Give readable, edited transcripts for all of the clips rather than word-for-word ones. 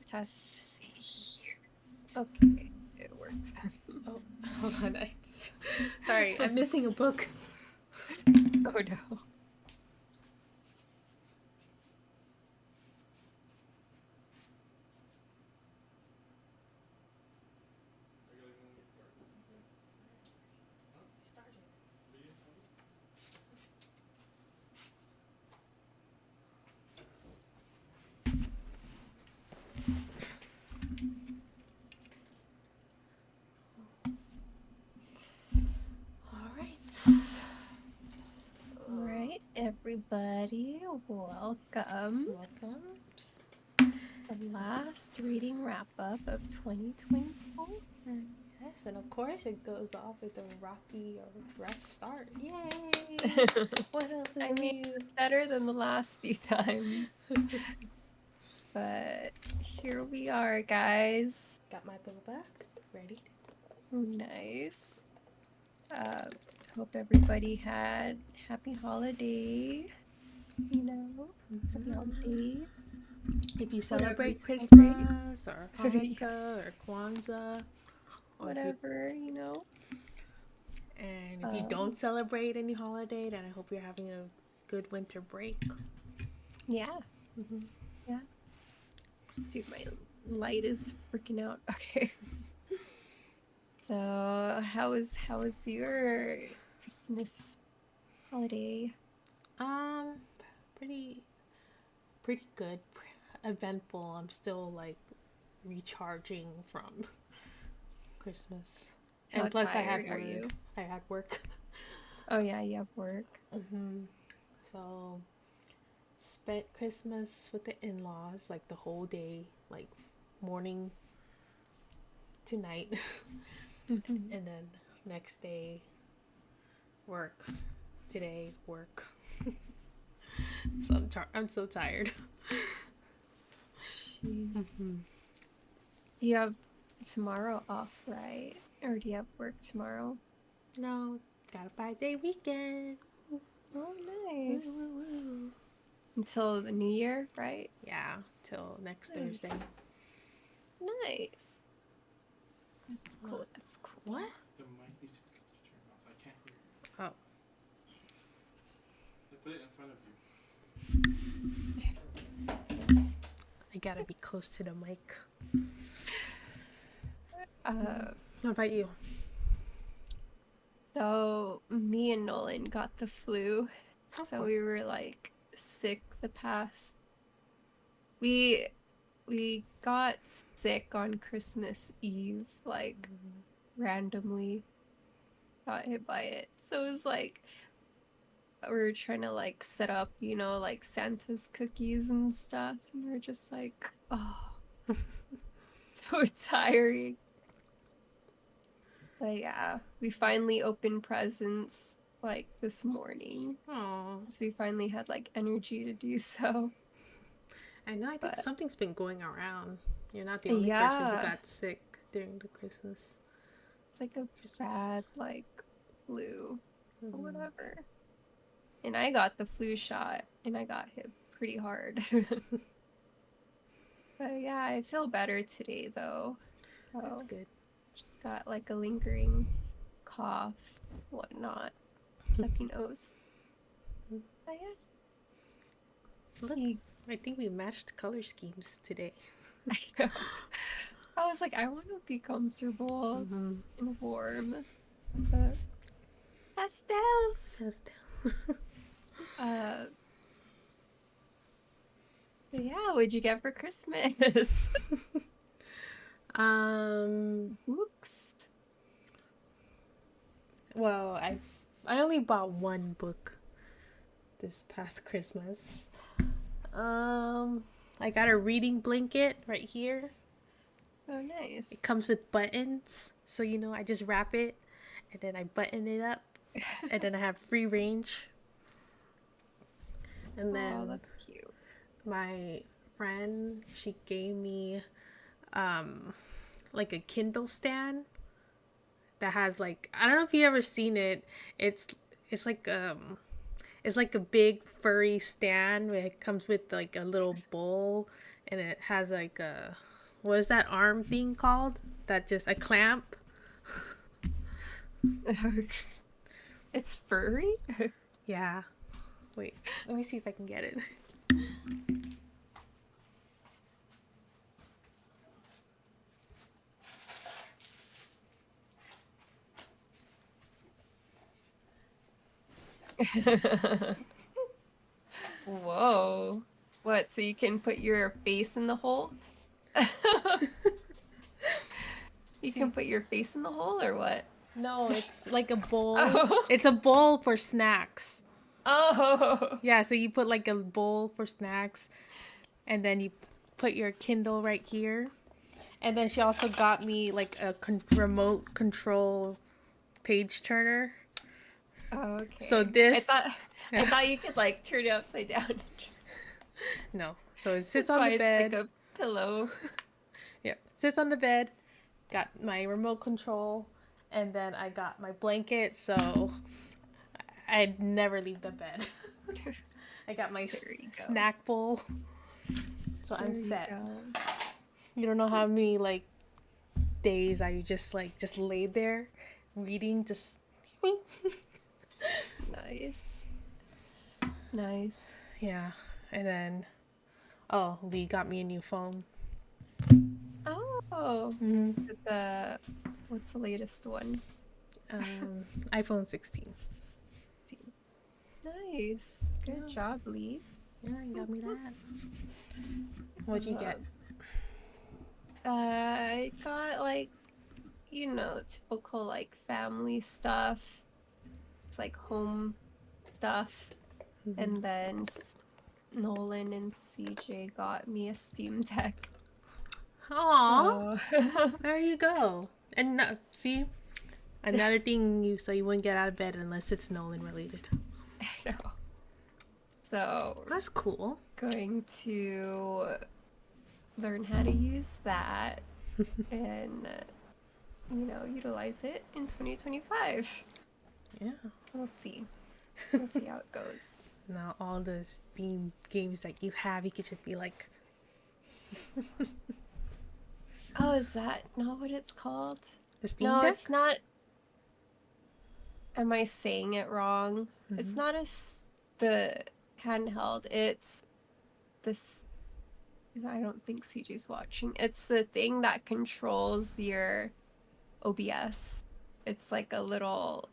Test. Here. Okay, it works. Oh, hold on. Sorry, I'm missing a book. Oh no. All right. All right, everybody, welcome. Welcome. The last reading wrap up of 2024. Yes, and of course it goes off with a rocky or rough start. Yay! What else is I mean, new? it's better than the last few times. But here we are, guys. Got my boba. Ready? Nice. Hope everybody had happy holiday. Happy holidays. If you Whatever celebrate you Christmas or Hanukkah or Kwanzaa, or Whatever. and if you don't celebrate any holiday, then I hope you're having a good winter break. Yeah. Yeah. Dude, my light is freaking out. Okay. So, how was your Christmas holiday? Pretty good. Eventful. I'm still like recharging from Christmas. How And plus tired are you? I had work. Oh yeah, you have work. So spent Christmas with the in-laws like the whole day, like morning to night. And then next day work. Today work. So I'm so tired. Jeez. You have tomorrow off, right? Or do you have work tomorrow? No, got a 5-day weekend. Oh, nice. Woo, woo, woo. Until the new year, right? Yeah, till next Nice. Thursday. Nice. That's cool. That's cool. What? The mic needs to be close to your mouth. I can't hear you. Oh. Put it in front of you. I gotta be close to the mic. Uh, How about you? So me and Nolan got the flu. Oh. So we were like sick the past. We got sick on Christmas Eve, like randomly got hit by it. So it was like we were trying to like set up, like Santa's cookies and stuff, and we're just like, oh, so tiring. But yeah, we finally opened presents like this morning. Oh. So we finally had like energy to do so. I know, I think something's been going around. You're not the only person who got sick during the Christmas. It's like a bad like flu or whatever. And I got the flu shot and I got hit pretty hard. But yeah, I feel better today though. So That's good. just got like a lingering cough, whatnot, stuffy nose. But yeah. Look, I think we matched color schemes today. I know. I was like, I want to be comfortable and warm. But pastels. But yeah, what'd you get for Christmas? Books. Well, I only bought one book this past Christmas. I got a reading blanket right here. Oh, nice. It comes with buttons, so I just wrap it and then I button it up and then I have free range. And then that's cute. My friend, she gave me like a Kindle stand that has like, I don't know if you ever seen it. It's like It's like a big furry stand. It comes with like a little bowl, and it has like a, what is that arm thing called? That just a clamp. It's furry? Yeah. Wait, let me see if I can get it. Whoa. What, so you can put your face in the hole? You See, can put your face in the hole or what? no, it's like a bowl. Oh. It's a bowl for snacks. Oh. Yeah, so you put like a bowl for snacks, and then you put your Kindle right here. And then she also got me like a remote control page turner. Okay. So I this, thought I thought you could like turn it upside down and just no, so it sits that's on why the it's bed. like a pillow. Yep, sits on the bed. Got my remote control, and then I got my blanket, so I'd never leave the bed. I got my There you go. snack bowl, so There I'm you set. go. You don't know how many like days I just laid there reading, just Nice. Nice. yeah. And then oh, Lee got me a new phone. Oh. Mm-hmm. Is it what's the latest one? iPhone 16. Nice. Good Yeah. job, Lee. Yeah, you got me that. What'd you get? I got like, typical like family stuff. It's like home stuff. Mm-hmm. And then Nolan and CJ got me a Steam Deck. Aw, So there you go. And see, another thing so you wouldn't get out of bed unless it's Nolan related. I know. So we're That's cool. going to learn how to use that and utilize it in 2025. Yeah. We'll see. We'll see how it goes. Now all the Steam games that you have, you could just be like, Oh, is that not what it's called? the Steam No, Deck? it's not. Am I saying it wrong? It's Mhm. not the handheld. It's this. I don't think CJ's watching. It's the thing that controls your OBS. It's like a little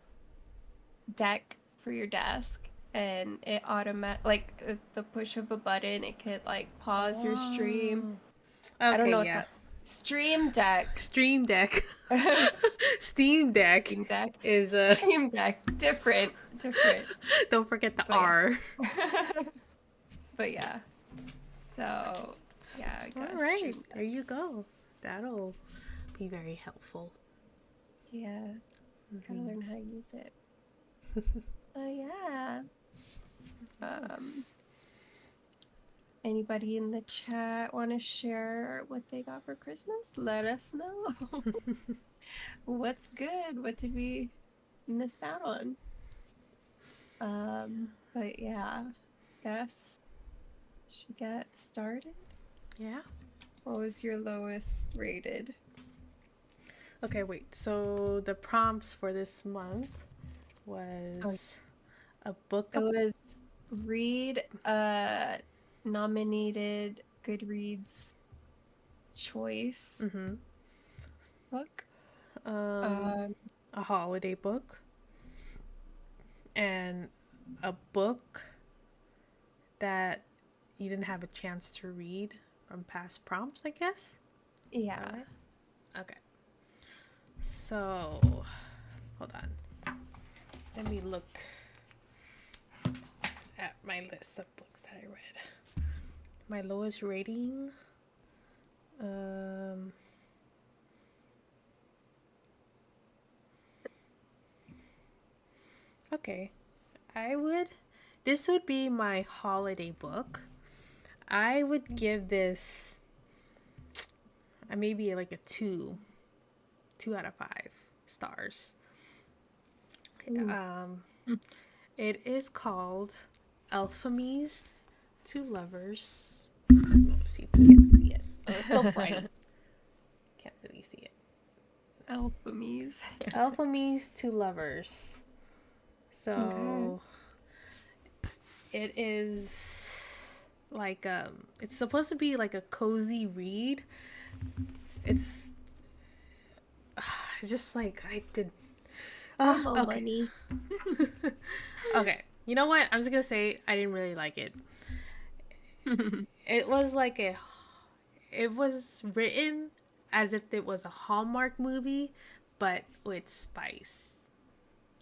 deck for your desk, and it like at the push of a button, it could like pause your stream. I don't know Okay, what yeah. that Stream Deck. Stream Deck. Steam Deck Stream Deck. is Stream Deck. Different. don't forget the But yeah. R. But yeah. So yeah, I got All a right, Stream Deck. there you go. That'll be very helpful. Yeah. Gotta learn how to use it. Yeah. Anybody in the chat want to share what they got for Christmas? Let us know. What's good? What did we miss out on? But yeah, guess should get started. Yeah. What was your lowest rated? Okay, wait. So the prompts for this month was a book. It was read a nominated Goodreads choice book. A holiday book. And a book that you didn't have a chance to read from past prompts, I guess. Yeah. Right? Okay. So, hold on. Let me look at my list of books that I read. My lowest rating. Okay. This would be my holiday book. I would give this maybe like a 2 out of 5 stars. It is called Alphemies to Lovers. Let's see if we can see it. Oh, it's so bright. Can't really see it. Alphemies. Alphemies to Lovers. So it is like it's supposed to be like a cozy read. It's just like I did. Promo Okay. money. Okay. You know what? I'm just gonna say I didn't really like it. It was like it was written as if it was a Hallmark movie, but with spice.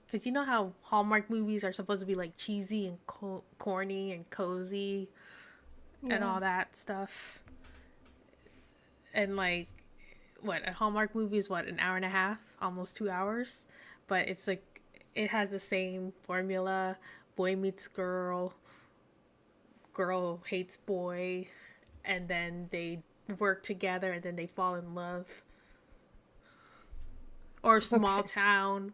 Because you know how Hallmark movies are supposed to be like cheesy and corny and cozy and all that stuff. And like, what, a Hallmark movie is what, an hour and a half? Almost 2 hours? But it's like, it has the same formula. Boy meets girl. Girl hates boy. And then they work together and then they fall in love. Or small town.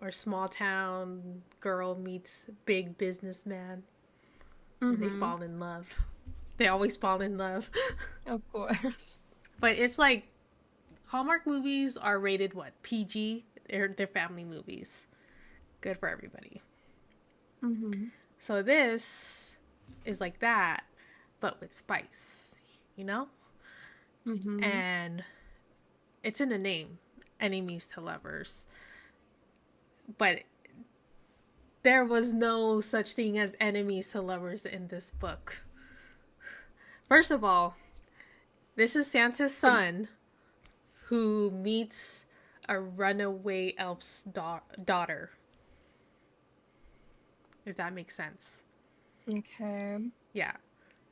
Or small town girl meets big businessman. And they fall in love. They always fall in love. Of course. But it's like Hallmark movies are rated what? PG? They're family movies. Good for everybody. So this is like that, but with spice, you know? And it's in the name, Enemies to Lovers. But there was no such thing as enemies to lovers in this book. First of all, this is Santa's son who meets a runaway elf's daughter. If that makes sense. Okay. Yeah.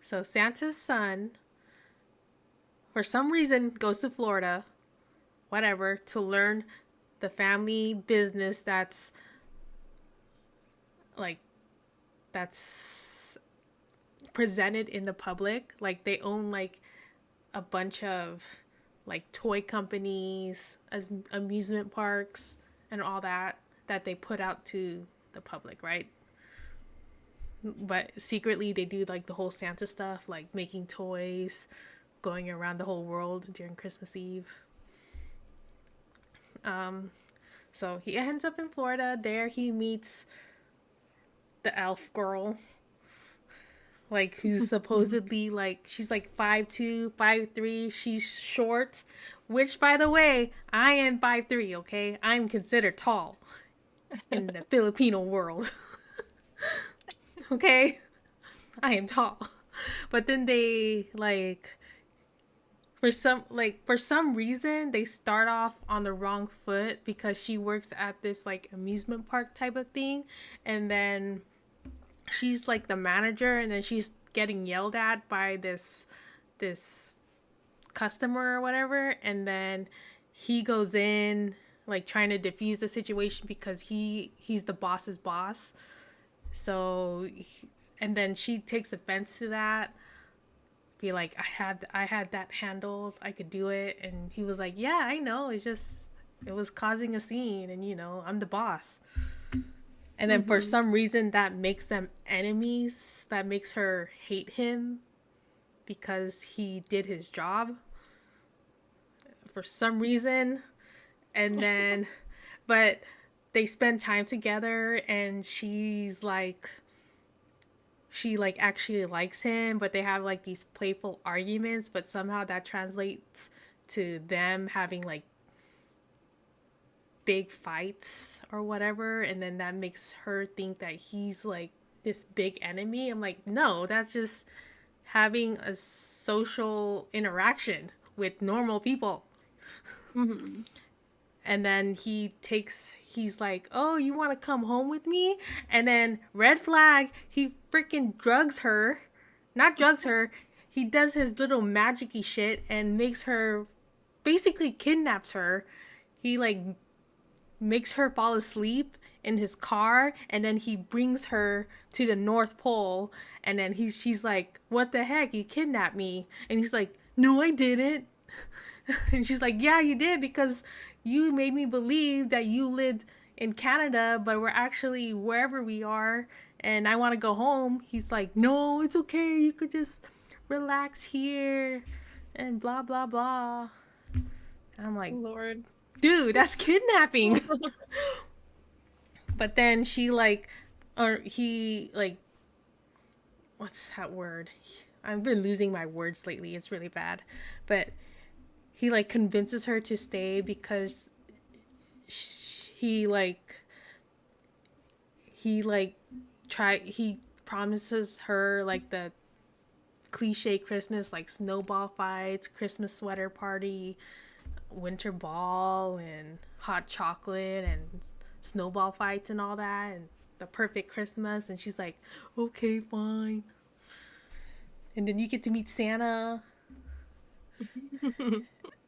So Santa's son, for some reason, goes to Florida, whatever, to learn the family business that's presented in the public. Like they own like a bunch of like toy companies, as amusement parks and all that they put out to the public, right? But secretly they do like the whole Santa stuff, like making toys, going around the whole world during Christmas Eve. So he ends up in Florida. There he meets the elf girl, like who's supposedly like, she's like 5'2", 5'3". She's short, which by the way, I am 5'3", okay? I'm considered tall in the Filipino world. Okay? I am tall. But then they like, for some reason they start off on the wrong foot because she works at this like amusement park type of thing, and then she's like the manager, and then she's getting yelled at by this customer or whatever, and then he goes in like trying to diffuse the situation because he's the boss's boss. So and then she takes offense to that, be like, I had that handled, I could do it. And he was like, yeah, I know, it was causing a scene, and you know, I'm the boss. And then for some reason that makes them enemies, that makes her hate him because he did his job for some reason. And then but they spend time together, and she actually likes him, but they have like these playful arguments, but somehow that translates to them having like big fights or whatever, and then that makes her think that he's like this big enemy. I'm like, no, that's just having a social interaction with normal people. And then he's like, oh, you want to come home with me? And then red flag, he freaking he does his little magic-y shit and makes her, basically kidnaps her. He like makes her fall asleep in his car, and then he brings her to the North Pole, and then she's like, what the heck, you kidnapped me? And he's like, no, I didn't. And she's like, yeah, you did, because you made me believe that you lived in Canada, but we're actually wherever we are, and I want to go home. He's like, no, it's okay. You could just relax here and blah, blah, blah. And I'm like, Lord. dude, that's kidnapping. But then she like, or he like, what's that word? I've been losing my words lately. It's really bad. But he like convinces her to stay because he like he promises her like the cliche Christmas, like snowball fights, Christmas sweater party, winter ball, and hot chocolate and snowball fights and all that, and the perfect Christmas. And she's like, okay, fine. And then you get to meet Santa.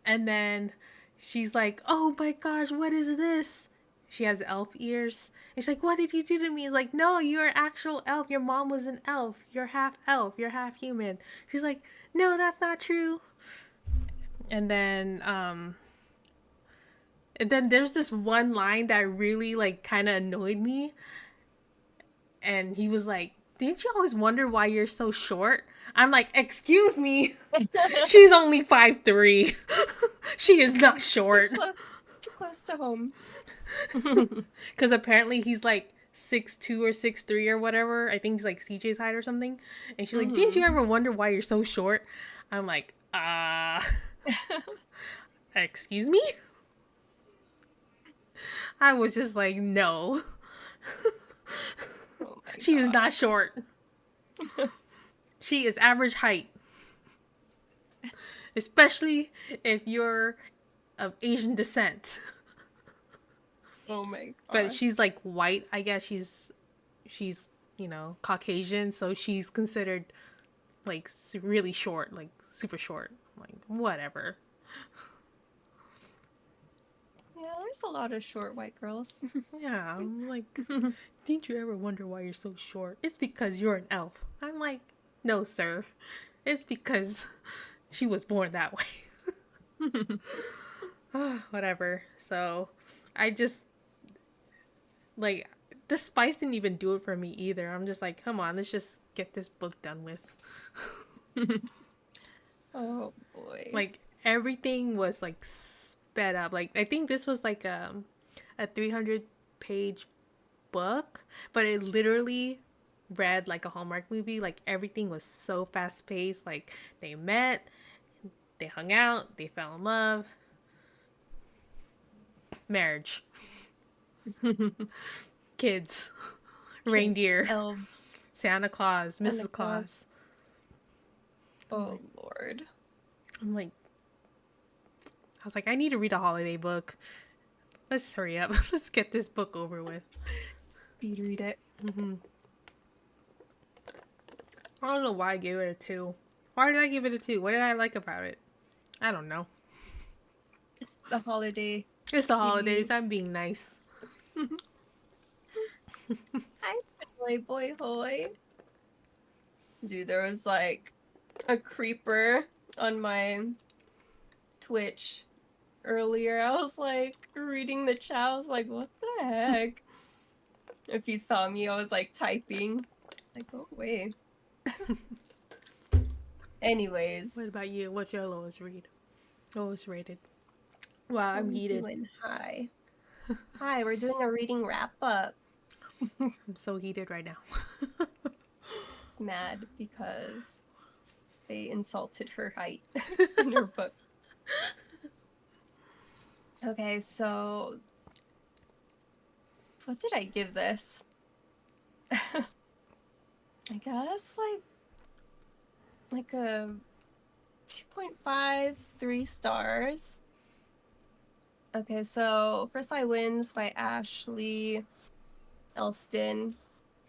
And then she's like, oh my gosh, what is this? She has elf ears. And she's like, what did you do to me? He's like, no, you're an actual elf. Your mom was an elf. You're half elf. You're half human. She's like, no, that's not true. And then there's this one line that really like kind of annoyed me. And he was like, didn't you always wonder why you're so short? I'm like, excuse me. She's only 5'3". She is not short. Too close to home. Because apparently he's like 6'2" or 6'3" or whatever. I think he's like CJ's height or something. And she's like, didn't you ever wonder why you're so short? I'm like, excuse me? I was just like, no. Oh my She is God. not short. She is average height. Especially if you're of Asian descent. Oh my God. But she's like white. I guess she's Caucasian, so she's considered like really short, like super short. Like whatever. Yeah, there's a lot of short white girls. Yeah, I'm like, didn't you ever wonder why you're so short? It's because you're an elf. I'm like, no, sir. It's because she was born that way. Whatever. So, I just, like, the spice didn't even do it for me either. I'm just like, come on, let's just get this book done with. Oh boy. Like, everything was, like, sped up. Like, I think this was, like, a 300-page book, but it literally read like a Hallmark movie. Like, everything was so fast-paced. Like, they met, they hung out, they fell in love. Marriage. Kids. Reindeer. Elves. Santa Claus. Mrs. Santa Claus. Oh Lord. I'm like, I was like, I need to read a holiday book. Let's hurry up. Let's get this book over with. You'd read it. Mm-hmm. I don't know why I gave it a 2. Why did I give it a 2? What did I like about it? I don't know. It's the holiday. It's the holidays. I'm being nice. Hi, boy, hoy. Dude, there was like a creeper on my Twitch earlier. I was like reading the chat. I was like, what the heck? If you saw me, I was like typing. Like, oh wait. Anyways. What about you? What's your lowest read? Lowest rated? Wow, I'm heated. Doing? Hi. Hi, we're doing a reading wrap up. I'm so heated right now. It's mad because they insulted her height in her book. Okay, so what did I give this? I guess like a 2.5, 3 stars. Okay, so First Eye Wins by Ashley Elston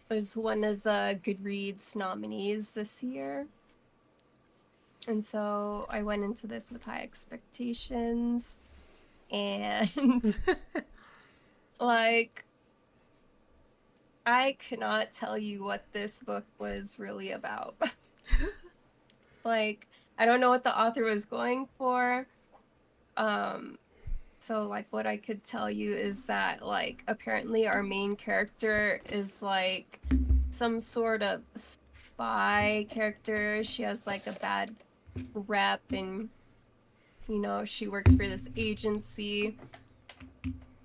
was one of the Goodreads nominees this year. And so I went into this with high expectations. And like, I cannot tell you what this book was really about. Like, I don't know what the author was going for. So, like, what I could tell you is that, like, apparently our main character is, like, some sort of spy character. She has, like, a bad rep, and, you know, she works for this agency,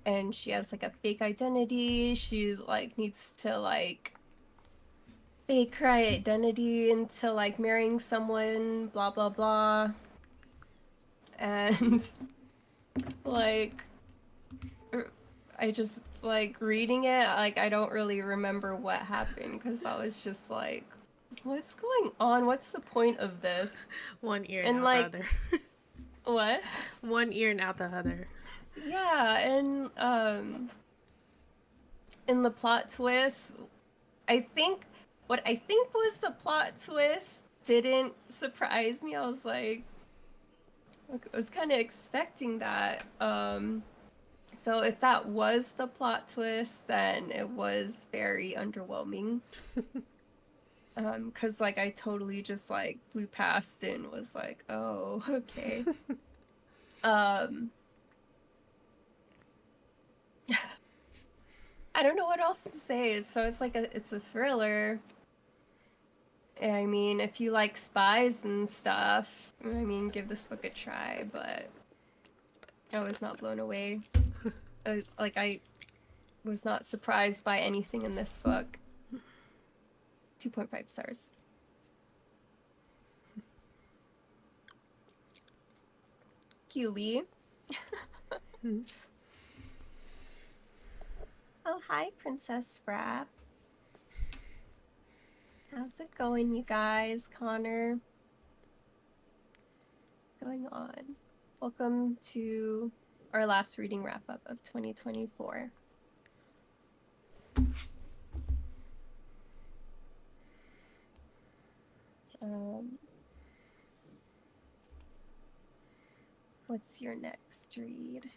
and she has, like, a fake identity. She, like, needs to, like, fake her identity into, like, marrying someone, blah, blah, blah. And, like, I just like reading it, like I don't really remember what happened because I was just like, what's going on? What's the point of this? One ear and And out the like, other. what? One ear and out the other. Yeah, and in the plot twist, I think what I think was the plot twist didn't surprise me. I was like, I was kind of expecting that. So if that was the plot twist, then it was very underwhelming. Cause like I totally just like blew past and was like, oh, okay. Um, I don't know what else to say. So it's like it's a thriller. I mean, if you like spies and stuff, I mean, give this book a try. But I was not blown away. Like I was not surprised by anything in this book. 2.5 stars. Lee. Oh, hi, Princess Frap. How's it going, you guys? Connor. Going on. Welcome to our last reading wrap up of 2024. What's your next read?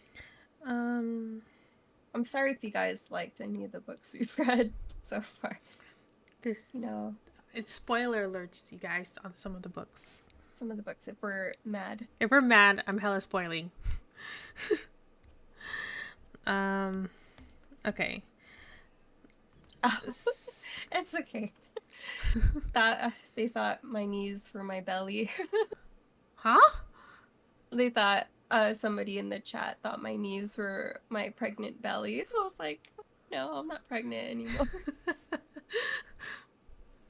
I'm sorry if you guys liked any of the books we've read so far. It's spoiler alerts, you guys, on some of the books. Some of the books, if we're mad. If we're mad, I'm hella spoiling. Okay. Oh, it's okay. They thought my knees were my belly. Huh? They thought somebody in the chat thought my knees were my pregnant belly. I was like, no, I'm not pregnant anymore.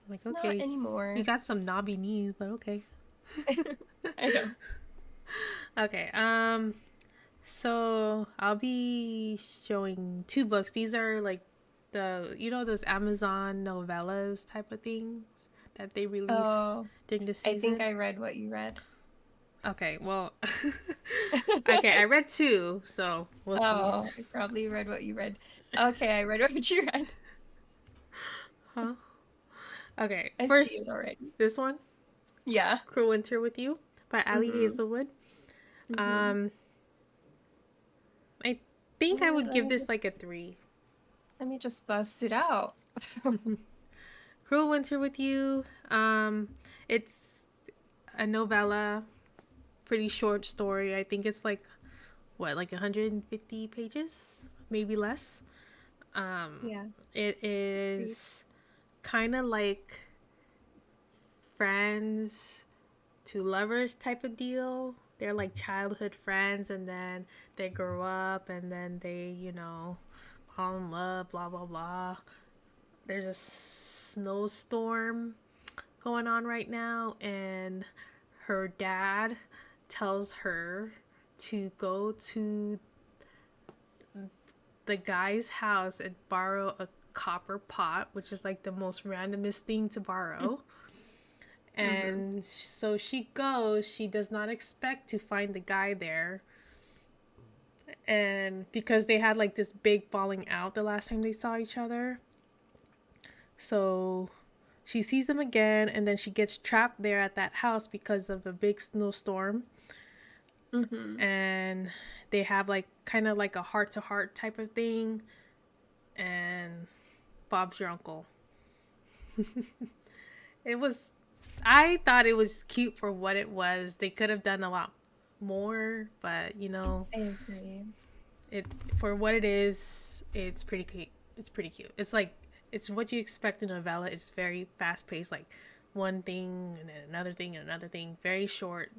Like, okay. Not anymore. You got some knobby knees, but okay. I know. Okay. So I'll be showing 2 books. These are like those Amazon novellas type of things that they release during the season. I think I read what you read. Okay, well, okay, I read 2, so we'll see. Oh, I probably read what you read. Okay, I read what you read. Huh? Okay, I first, see it already. this one? Yeah. Cruel Winter with You by Ali Hazelwood. I think I would give this like a 3. Let me just bust it out. Cruel Winter with You. It's a novella, pretty short story. I think it's like 150 pages, maybe less. Yeah. It is kind of like friends to lovers type of deal. They're like childhood friends, and then they grow up, and then they, fall in love, blah, blah, blah. There's a snowstorm going on right now, and her dad tells her to go to the guy's house and borrow a copper pot, which is like the most randomest thing to borrow. And so she goes. She does not expect to find the guy there. And because they had like this big falling out the last time they saw each other. So she sees them again, and then she gets trapped there at that house because of a big snowstorm. And they have like kind of like a heart-to-heart type of thing. And Bob's your uncle. I thought it was cute for what it was. They could have done a lot more, but I agree. It for what it is, it's pretty cute. It's pretty cute. It's like it's what you expect in a novella. It's very fast paced, like one thing and then another thing and another thing. Very short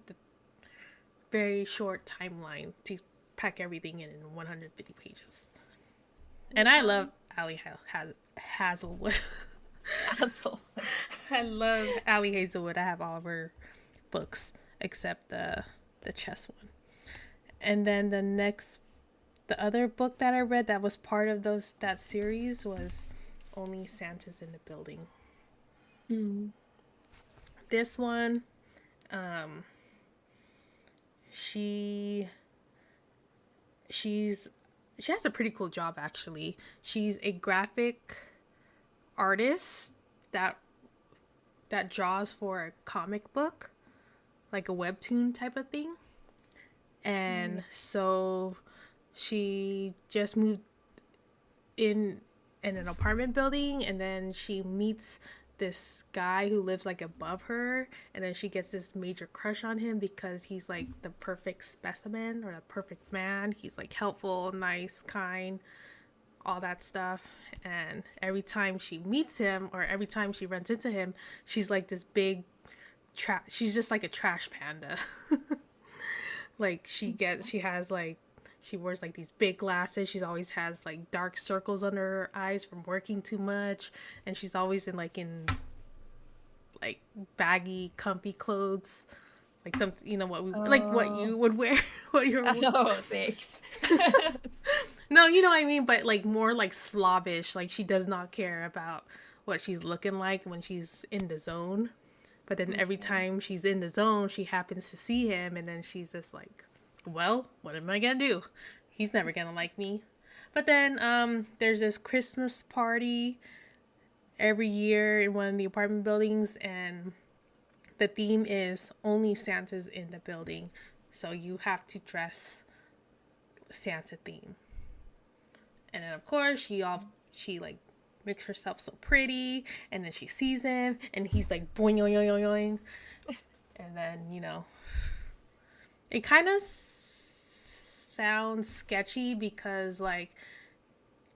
timeline to pack everything in 150 pages. And I love Ali Hazelwood. Asshole. I love Ali Hazelwood. I have all of her books except the chess one. And then the other book that I read that was part of that series was Only Santa's in the Building. Mm. This one, she has a pretty cool job actually. She's a graphic artist that draws for a comic book, like a webtoon type of thing. And so she just moved in an apartment building, and then she meets this guy who lives like above her, and then she gets this major crush on him because he's like the perfect specimen or the perfect man. He's like helpful, nice, kind, all that stuff. And every time she meets him or every time she runs into him, she's like this big she's just like a trash panda. Like she wears like these big glasses. She's always has like dark circles under her eyes from working too much, and she's always in baggy, comfy clothes, like some like what you would wear. What you're Oh, thanks. No, you know what I mean, but like more like slobbish. Like she does not care about what she's looking like when she's in the zone. But then every time she's in the zone, she happens to see him, and then she's just like, well, what am I gonna do? He's never gonna like me. But then there's this Christmas party every year in one of the apartment buildings, and the theme is Only Santa's in the Building. So you have to dress Santa theme. And then of course she like makes herself so pretty, and then she sees him and he's like boing yoing yoing yoing. And then, it kind of sounds sketchy because like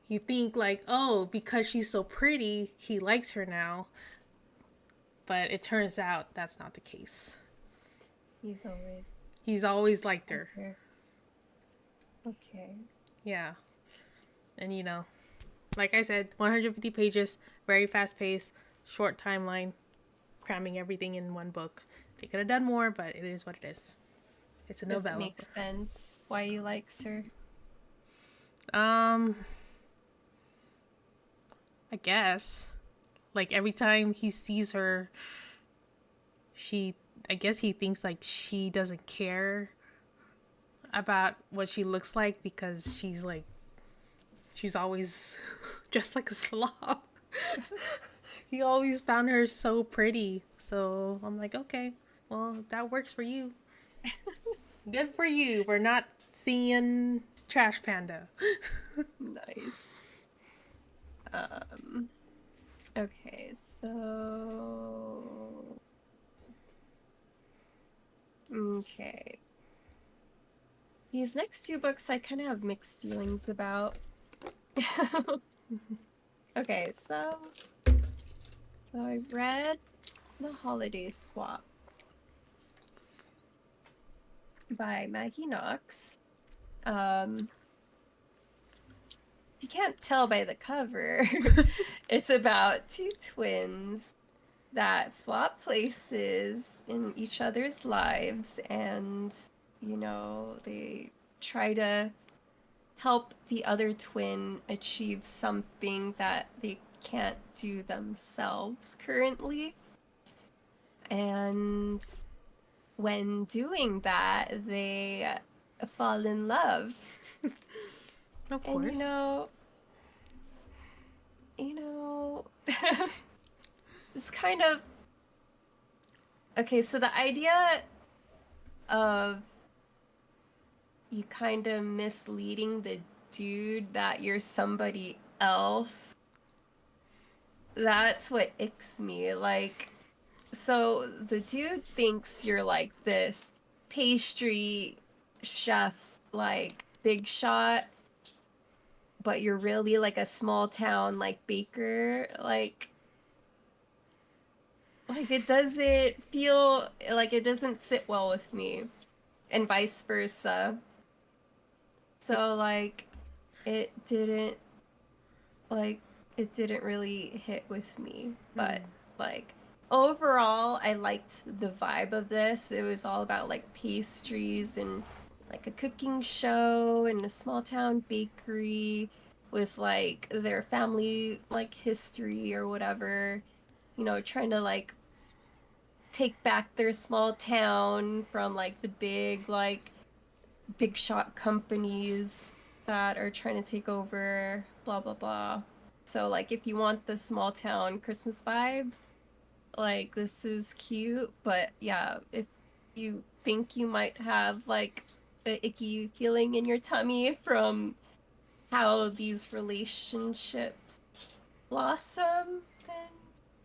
you think like, oh, because she's so pretty, he likes her now. But it turns out that's not the case. He's always liked her. Okay. Yeah. And like I said, 150 pages, very fast paced, short timeline, cramming everything in one book. They could have done more, but it is what it is. It's a novella. Does it make sense why he likes her? I guess. Like every time he sees her, I guess he thinks like she doesn't care about what she looks like because she's always dressed like a slob. He always found her so pretty. So I'm like, okay, well, that works for you. Good for you. We're not seeing Trash Panda. Nice. Okay, so... Okay. These next two books I kind of have mixed feelings about. Okay, so I read The Holiday Swap by Maggie Knox. You can't tell by the cover. It's about two twins that swap places in each other's lives, and they try to help the other twin achieve something that they can't do themselves currently. And when doing that, they fall in love. Of course. And it's kind of okay. So the idea of you kind of misleading the dude that you're somebody else, that's what icks me. Like, so the dude thinks you're like this pastry chef, like big shot, but you're really like a small town like baker, like it doesn't feel like it doesn't sit well with me, and vice versa. So like it didn't like it didn't really hit with me, but like overall I liked the vibe of this. It was all about like pastries and like a cooking show and a small town bakery with like their family like history or whatever, trying to like take back their small town from like the big shot companies that are trying to take over, blah blah blah. So like if you want the small town Christmas vibes, like this is cute, but yeah, if you think you might have like a icky feeling in your tummy from how these relationships blossom, then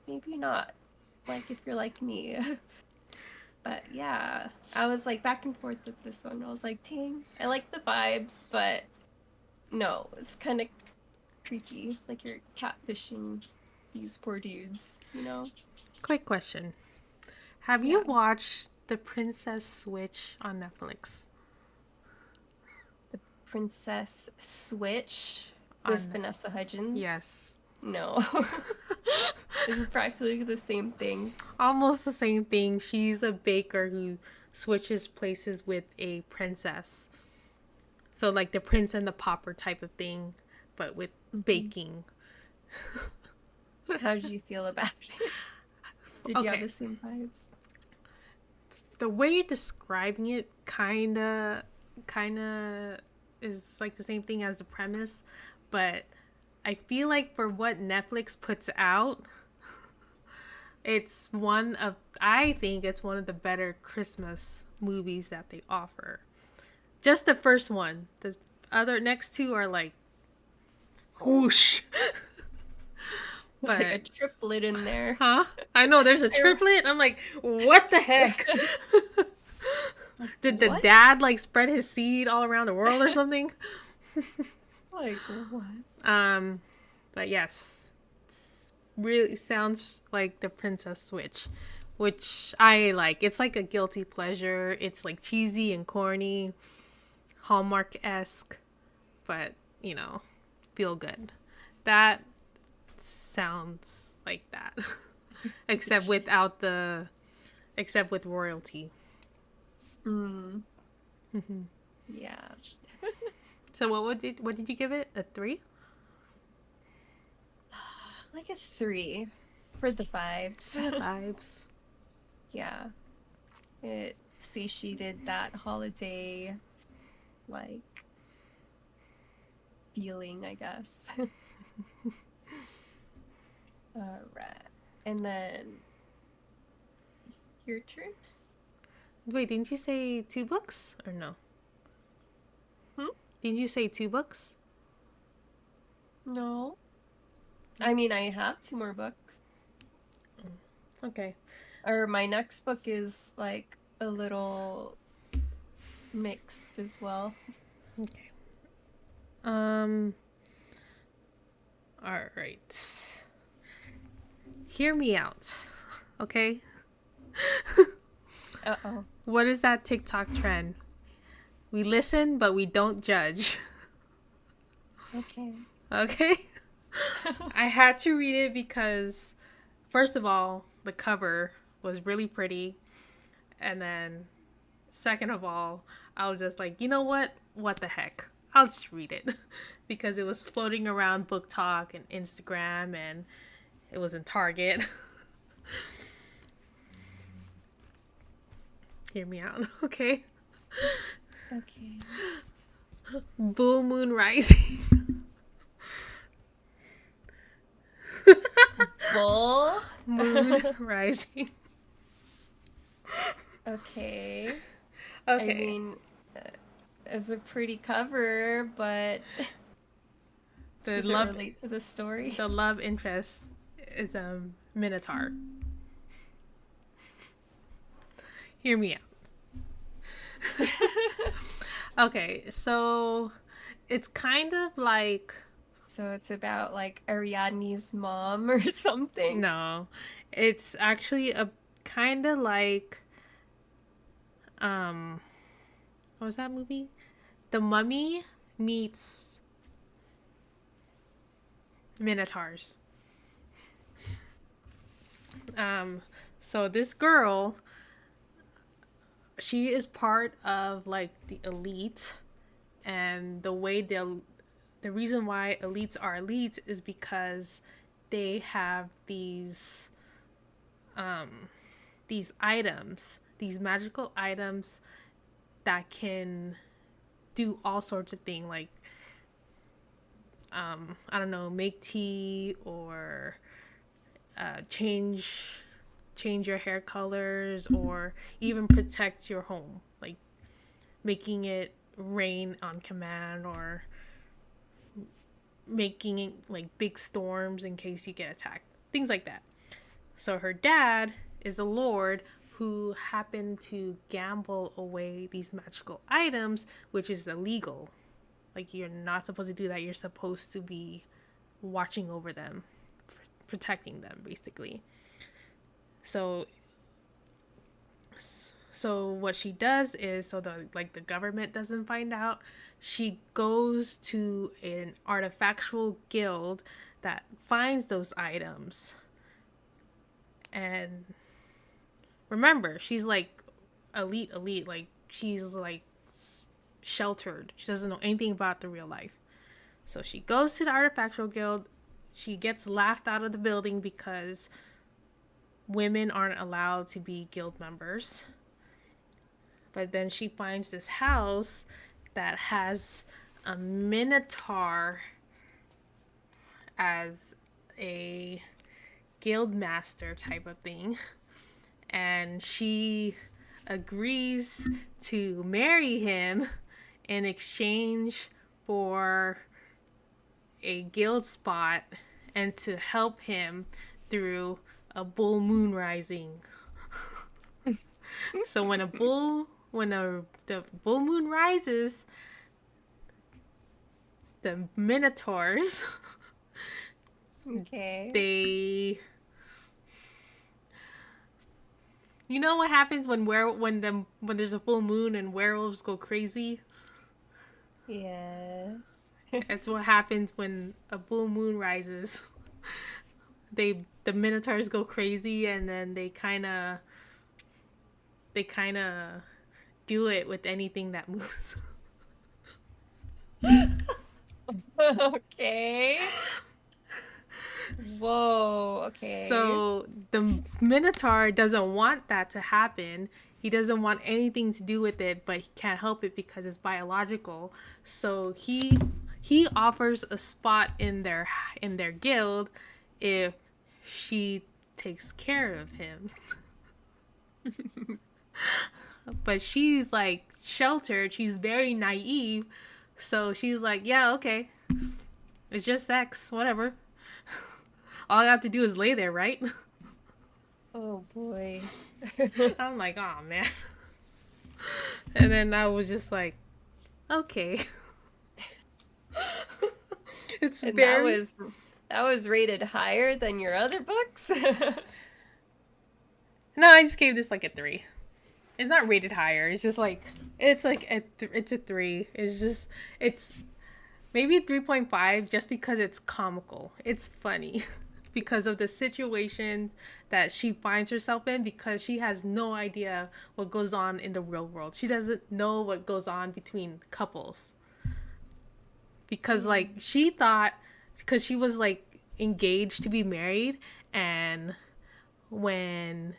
maybe not. Like if you're like me. But yeah, I was like back and forth with this one. I was like, dang, I like the vibes, but no, it's kind of creepy. Like you're catfishing these poor dudes. Quick question. Have you Yeah. watched The Princess Switch on Netflix? The Princess Switch On with Vanessa Hudgens. Yes. No. This is practically the same thing. Almost the same thing. She's a baker who switches places with a princess. So like the Prince and the Pauper type of thing, but with baking. How did you feel about it? Did you have the same vibes? The way you're describing it kinda is like the same thing as the premise, but I feel like for what Netflix puts out, I think it's one of the better Christmas movies that they offer. Just the first one. The other next two are like whoosh. There's like a triplet in there. Huh? I know there's a triplet. I'm like, what the heck? Did the dad like spread his seed all around the world or something? Like what? But yes, really sounds like the Princess Switch, which I like. It's like a guilty pleasure. It's like cheesy and corny, Hallmark-esque, but feel good. That sounds like that, except with royalty. Yeah. So what did you give it? A 3? Like a 3 for the vibes. Vibes. Yeah. It satiated that holiday like feeling, I guess. All right. And then your turn? Wait, didn't you say 2 books or no? Did you say 2 books? No. I mean, I have 2 more books. Okay. Or my next book is like a little mixed as well. Okay. All right. Hear me out. Okay? Uh-oh. What is that TikTok trend? We listen, but we don't judge. Okay. Okay? I had to read it because, first of all, the cover was really pretty. And then, second of all, I was just like, you know what? What the heck? I'll just read it. Because it was floating around Book Talk and Instagram, and it was in Target. Hear me out, okay? Okay. Bull Moon Rising. Bull Moon Rising. Okay. Okay. I mean, it's a pretty cover, but does it relate to the story? The love interest is a minotaur. Hear me out. Okay, so it's kind of like So it's about like Ariadne's mom or something. No, it's actually a kind of like um, what was that movie? The Mummy meets Minotaurs. Um, so this girl, she is part of like the elite, and the reason why elites are elites is because they have these items, these magical items that can do all sorts of things, like I don't know, make tea or change your hair colors or even protect your home, like making it rain on command or making it like big storms in case you get attacked, things like that. So her dad is a lord who happened to gamble away these magical items, which is illegal. Like, you're not supposed to do that. You're supposed to be watching over them, protecting them, basically. So so what she does is, so the government doesn't find out, she goes to an artifactual guild that finds those items. And remember, she's like elite, like she's like sheltered. She doesn't know anything about the real life. So she goes to the artifactual guild. She gets laughed out of the building because women aren't allowed to be guild members. But then she finds this house that has a minotaur as a guild master type of thing. And she agrees to marry him in exchange for a guild spot and to help him through a bull moon rising. So the full moon rises, the minotaurs Okay. they you know what happens when there's a full moon and werewolves go crazy? Yes. That's what happens when a full moon rises. The minotaurs go crazy, and then they kind of do it with anything that moves. Okay. Whoa. Okay. So the Minotaur doesn't want that to happen. He doesn't want anything to do with it, but he can't help it because it's biological. So he offers a spot in their guild if she takes care of him. But she's like sheltered. She's very naive. So she's like, yeah, okay. It's just sex, whatever. All I have to do is lay there, right? Oh boy. I'm like, oh man. And then I was just like, okay. It's And very. that was rated higher than your other books? No, I just gave this like a 3. It's not rated higher. It's just like it's like it's a 3. It's maybe 3.5 just because it's comical. It's funny because of the situations that she finds herself in, because she has no idea what goes on in the real world. She doesn't know what goes on between couples. Because like she thought, because she was like engaged to be married, and when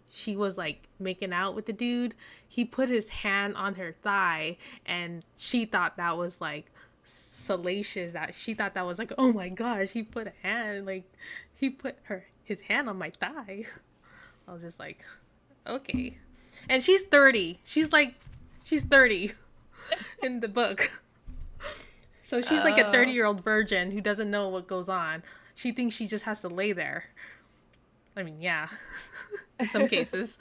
she was like making out with the dude, he put his hand on her thigh, and she thought that was like salacious. That she thought that was like, oh my gosh, he put his hand on my thigh. I was just like, okay. And she's 30. She's 30 in the book. So she's like a 30-year-old virgin who doesn't know what goes on. She thinks she just has to lay there. I mean, yeah, in some cases.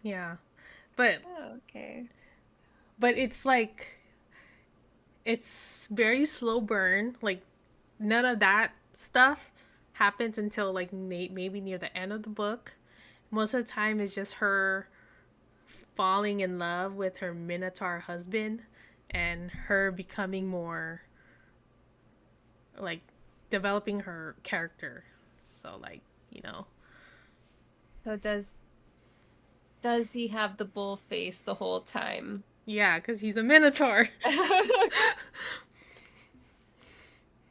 Yeah. But Oh, okay. but it's like it's very slow burn. Like none of that stuff happens until like maybe near the end of the book. Most of the time, it's just her falling in love with her Minotaur husband and her becoming more like developing her character. So like, you know. So does he have the bull face the whole time? Yeah, cuz he's a Minotaur.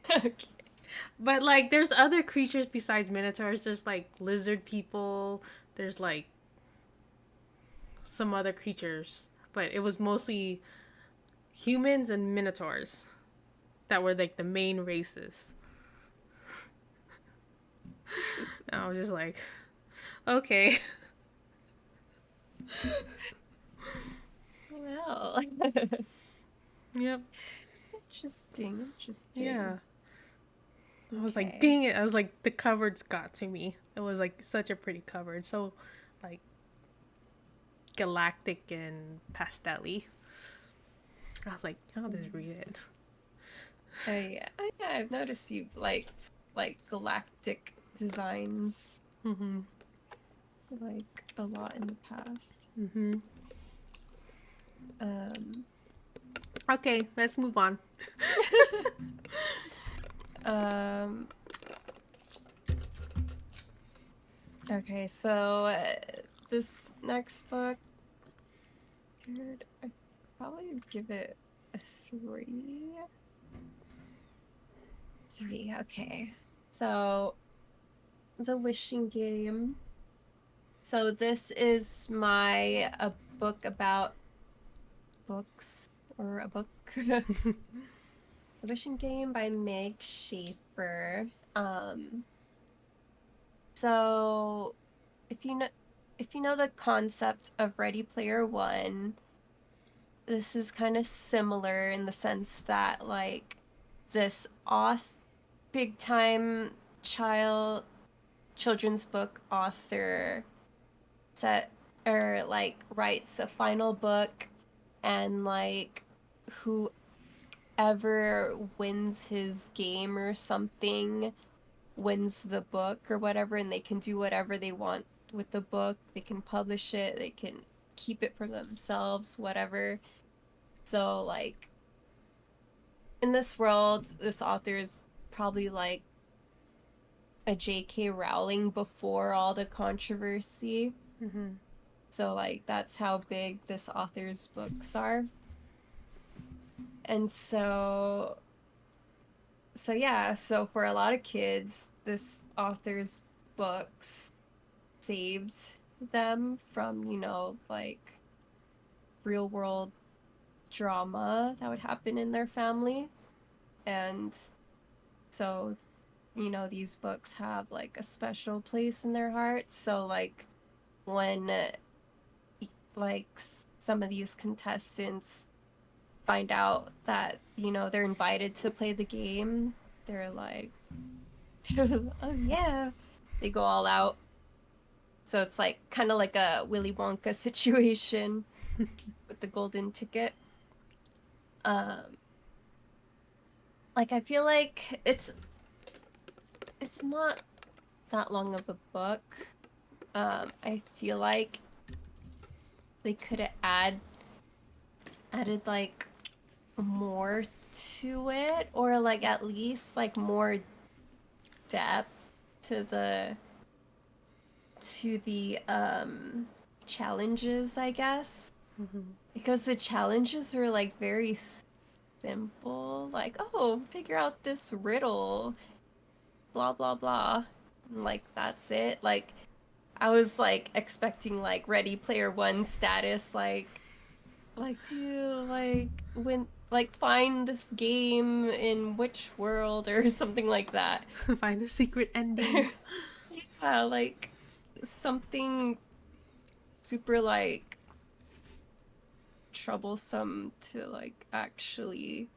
Okay. But like there's other creatures besides Minotaurs. There's like lizard people. There's like some other creatures, but it was mostly humans and Minotaurs that were like the main races. And I was just like, okay. Well, Yep. interesting. Yeah. I was like, Okay. dang it. I was like, the covers got to me. It was like such a pretty cover. It's so like galactic and pastel-y. I was like, I'll just read it. Yeah, I've noticed you liked like galactic designs Mm-hmm. like a lot in the past. Mm-hmm. Um, Okay, let's move on. um, okay, so this next book, I'd probably give it a 3. 3, okay. So, The Wishing Game. So this is a book about books, or a book. The Wishing Game by Meg Schaefer. So if you know the concept of Ready Player One, this is kind of similar in the sense that like this big time children's book author set or like writes a final book, and like whoever wins his game or something wins the book or whatever, and they can do whatever they want with the book. They can publish it, they can keep it for themselves, whatever. So like in this world, this author is probably like a J.K. Rowling before all the controversy. Mm-hmm. So like that's how big this author's books are. And so yeah, so for a lot of kids, this author's books saved them from, like real world drama that would happen in their family. And so, these books have like a special place in their hearts. So like when like some of these contestants find out that, they're invited to play the game, they're like, oh yeah, they go all out. So it's like kind of like a Willy Wonka situation with the golden ticket. Um, like I feel like it's not that long of a book. I feel like they could have added like more to it, or like at least like more depth to the challenges, I guess. Mm-hmm. Because the challenges are like very simple, like, oh, figure out this riddle, blah blah blah. And, like that's it. Like I was like expecting like Ready Player One status, like do like when like find this game in which world or something like that. Find the secret ending. Yeah, like something super like troublesome to like actually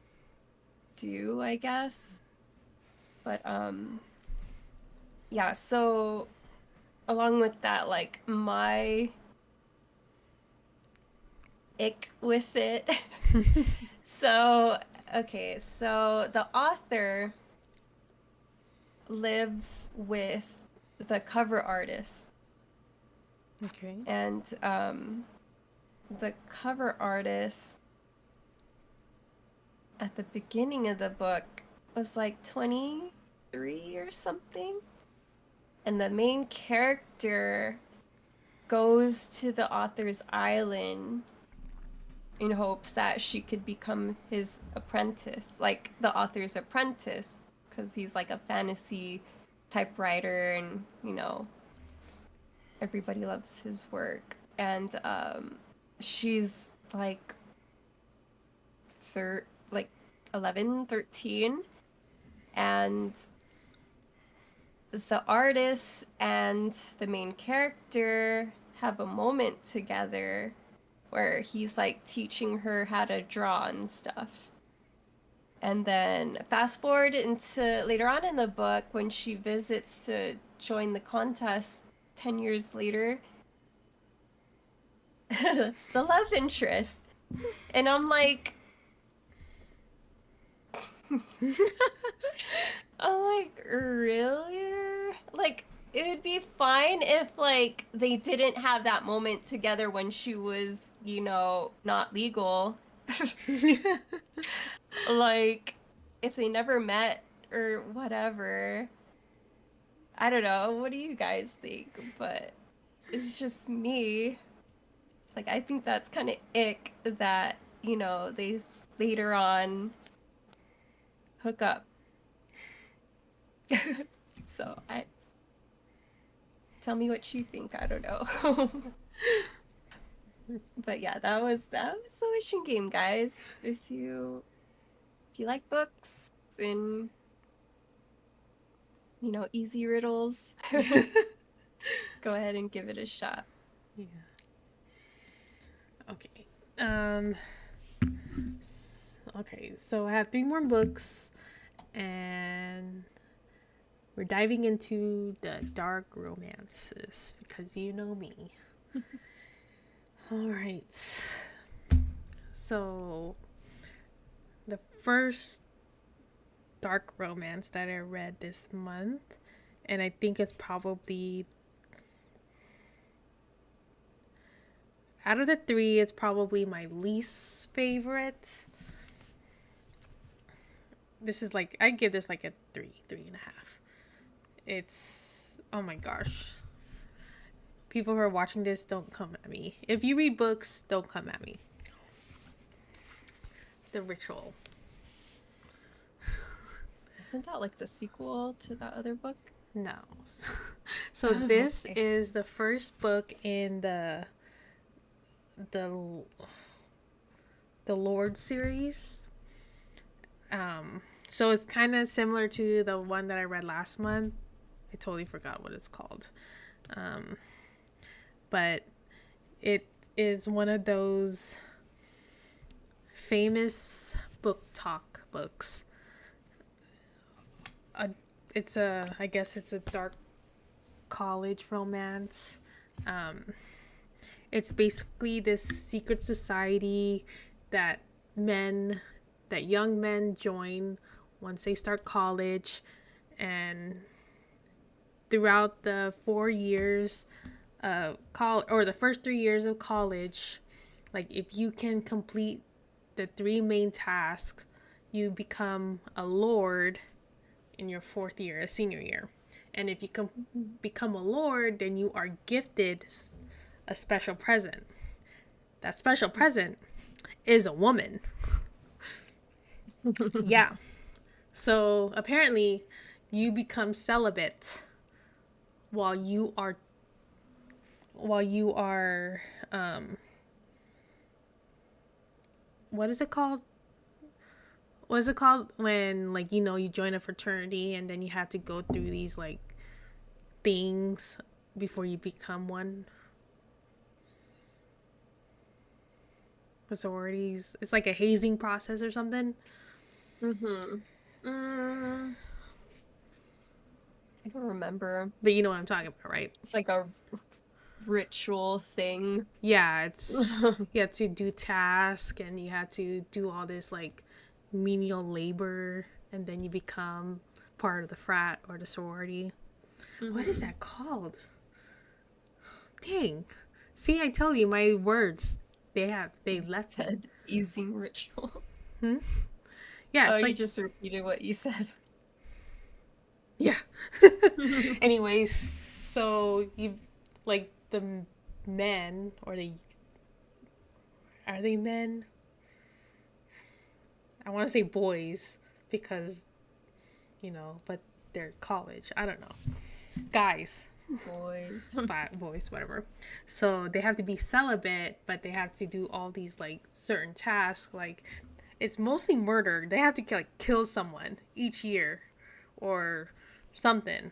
do, I guess. But yeah, so along with that, like my ick with it. So, okay, so the author lives with the cover artist, Okay. and the cover artist at the beginning of the book was like 23 or something, and the main character goes to the author's island in hopes that she could become his apprentice, like the author's apprentice, because he's like a fantasy typewriter and, everybody loves his work. And she's like like 11, 13, and the artist and the main character have a moment together where he's like teaching her how to draw and stuff. And then fast forward into later on in the book when she visits to join the contest 10 years later. That's the love interest. And I'm like, really? Like, it would be fine if, like, they didn't have that moment together when she was, not legal. Like, if they never met or whatever. I don't know. What do you guys think? But it's just me. Like, I think that's kind of ick that, they later on hook up. So, tell me what you think. I don't know. But yeah, that was the wishing game, guys. If you like books and easy riddles, go ahead and give it a shot. Yeah. Okay. Um. Okay. So I have 3 more books, and we're diving into the dark romances because you know me. All right. So the first dark romance that I read this month, and I think it's probably out of the 3, it's probably my least favorite. This is like, I give this like a 3.5. It's, oh my gosh. People who are watching this, don't come at me. If you read books, don't come at me. The Ritual. Isn't that like the sequel to that other book? No. So this is the first book in the Lord series. So it's kind of similar to the one that I read last month. I totally forgot what it's called. But it is one of those famous book talk books. I guess it's a dark college romance. It's basically this secret society that young men join once they start college, and throughout the 4 years of college, or the first 3 years of college, like if you can complete the 3 main tasks, you become a lord in your 4th year, a senior year. And if you can become a lord, then you are gifted a special present. That special present is a woman. Yeah. So apparently you become celibate while you are what is it called? What is it called when, like, you join a fraternity and then you have to go through these like things before you become one? Sororities. It's like a hazing process or something. I don't remember. But you know what I'm talking about, right? It's like a ritual thing. Yeah, it's you have to do tasks and you have to do all this like menial labor, and then you become part of the frat or the sorority. What is that called? Dang. See, I tell you, my words, they left me. Said easing ritual. Yeah, Oh, it's you like, just repeated what you said. yeah. Anyways, so you, like, the men, or the, are they men? I want to say boys, because, but they're college. I don't know. Guys. Boys. Boys, whatever. So they have to be celibate, but they have to do all these like certain tasks. Like, it's mostly murder. They have to like kill someone each year, or something.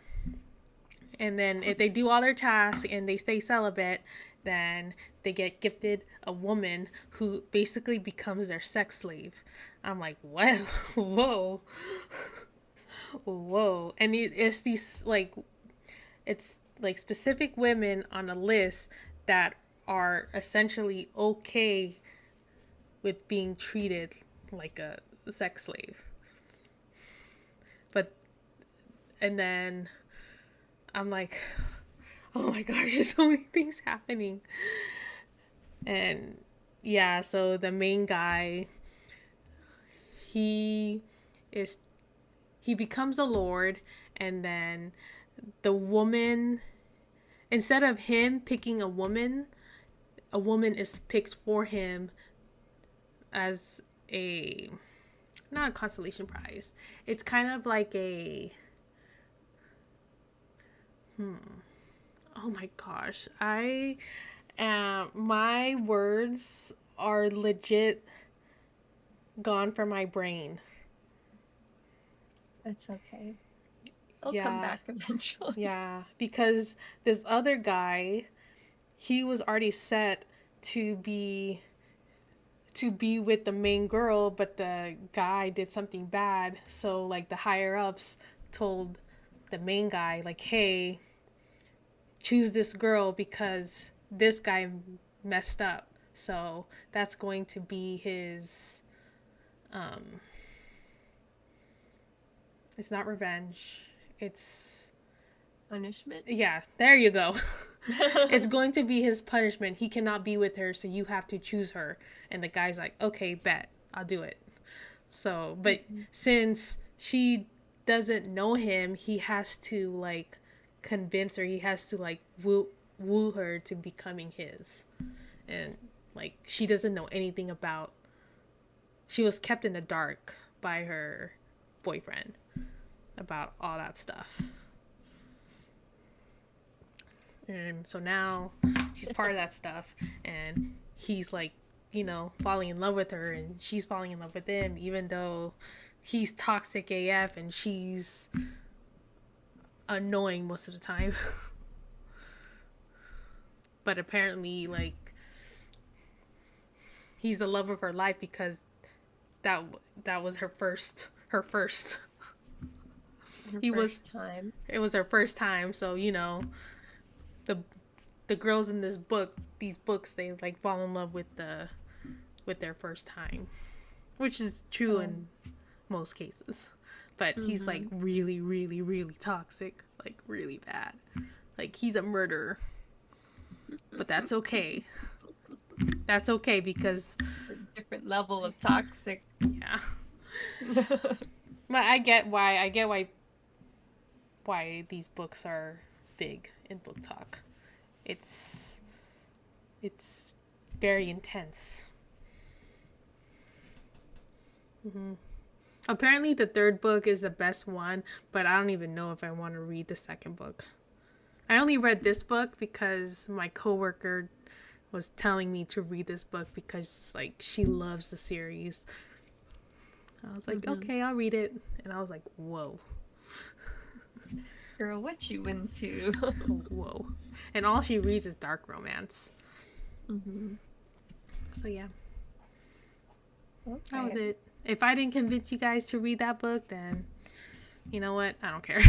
And then if they do all their tasks and they stay celibate, then they get gifted a woman who basically becomes their sex slave. I'm like, what? Whoa. Whoa. And it's these like, it's like specific women on a list that are essentially okay with being treated like a sex slave. But, and then I'm like, oh my gosh, there's so many things happening. And yeah, so the main guy, he becomes a lord, and then the woman, instead of him picking a woman is picked for him as a, not a consolation prize. It's kind of like a, oh my gosh, my words are legit gone from my brain. It's okay. They'll come back eventually. Yeah, because this other guy, he was already set to be with the main girl, but the guy did something bad. So like the higher ups told the main guy, like, hey, choose this girl because this guy messed up. So that's going to be his, it's not revenge. It's Punishment? yeah, there you go. It's going to be his punishment. He cannot be with her, so you have to choose her. And the guy's like, okay, bet, I'll do it. So, but since she doesn't know him, he has to like convince her. He has to like woo her to becoming his. And like, she doesn't know anything about. She was kept in the dark by her boyfriend about all that stuff. And so now she's part of that stuff, and he's like, falling in love with her, and she's falling in love with him, even though he's toxic AF and she's annoying most of the time. But apparently, like, he's the love of her life because that was her first. It was her first time, so the girls in these books, they like fall in love with their first time, which is true in most cases. But he's like really, really, really toxic, like really bad. Like, he's a murderer. But that's okay. That's okay because a different level of toxic. Yeah. But I get why these books are big in book talk. It's very intense. Apparently the third book is the best one, but I don't even know if I want to read the second book. I only read this book because my coworker was telling me to read this book because like she loves the series. I was like, okay, I'll read it. And I was like, whoa. Girl, what you into? Whoa. And all she reads is dark romance. So yeah. Okay. That was it. If I didn't convince you guys to read that book, then you know what? I don't care.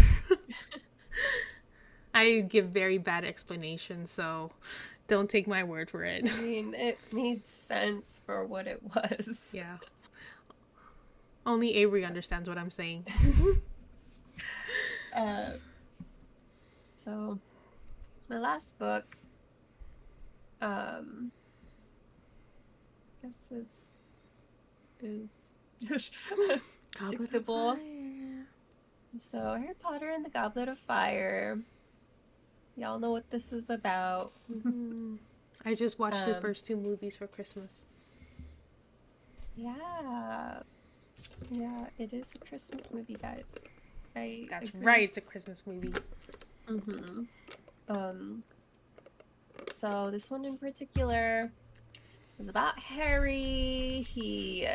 I give very bad explanations, so don't take my word for it. I mean, it made sense for what it was. Yeah. Only Avery understands what I'm saying. uh, so, my last book, I guess this is predictable. So, Harry Potter and the Goblet of Fire. Y'all know what this is about. I just watched the first 2 movies for Christmas. Yeah. Yeah, it is a Christmas movie, guys. That's agree. right, it's a Christmas movie. So this one in particular is about Harry. He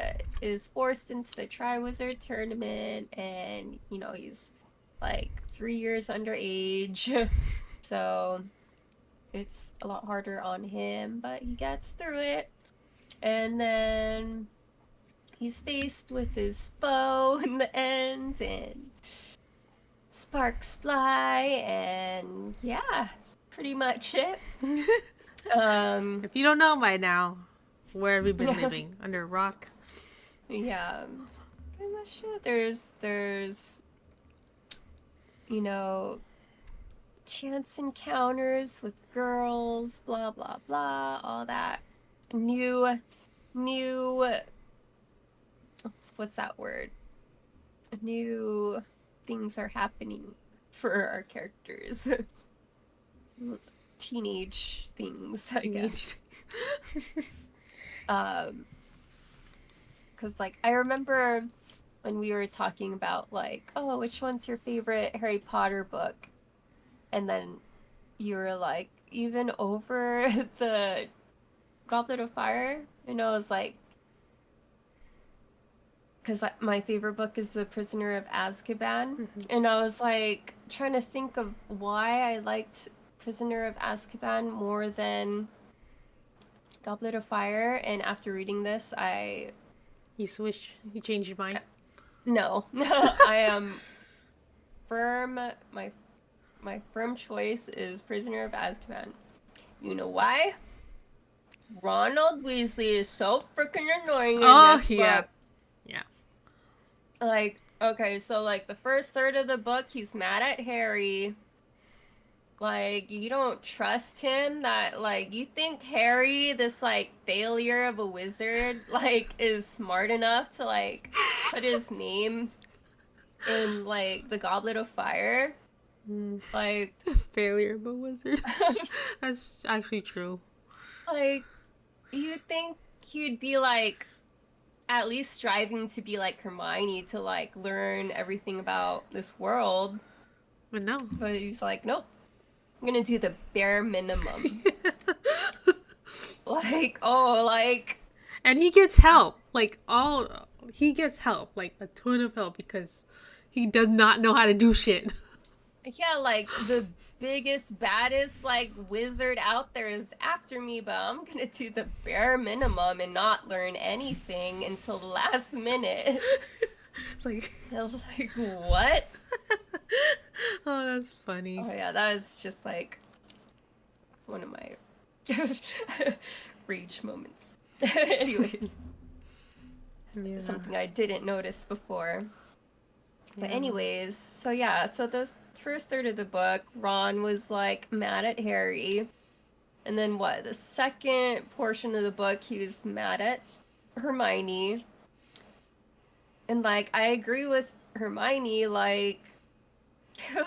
is forced into the Triwizard Tournament, and he's like 3 years underage, so it's a lot harder on him, but he gets through it. And then he's faced with his foe in the end, and sparks fly, and yeah, that's pretty much it. If you don't know by now, where have you been living? Under a rock? Yeah, pretty much it. There's chance encounters with girls, blah blah blah, all that new what's that word? New things are happening for our characters. Teenage things, I guess. Because like I remember when we were talking about like, oh, which one's your favorite Harry Potter book? And then you were like, even over the Goblet of Fire? And I was like, because my favorite book is The Prisoner of Azkaban. And I was like trying to think of why I liked Prisoner of Azkaban more than Goblet of Fire. And after reading this, You changed your mind? No. I am firm. My firm choice is Prisoner of Azkaban. You know why? Ronald Weasley is so freaking annoying in this book. Yeah. Like, okay, so like the first third of the book, he's mad at Harry. Like, you don't trust him, that like you think Harry, this like failure of a wizard, like is smart enough to like put his name in like the Goblet of Fire. Like failure of a wizard. That's actually true. Like, you'd think he'd be like at least striving to be like Hermione, to like learn everything about this world. But no. But he's like, nope, I'm gonna do the bare minimum. And he gets help. He gets help, like a ton of help, because he does not know how to do shit. Yeah, like the biggest, baddest like wizard out there is after me, but I'm gonna do the bare minimum and not learn anything until the last minute. It's like, I was like, what? Oh, that's funny. Oh yeah, that is just like one of my rage moments. Anyways, something I didn't notice before. But anyways, so the first third of the book, Ron was like mad at Harry. And then the second portion of the book, he was mad at Hermione. And like, I agree with Hermione, like,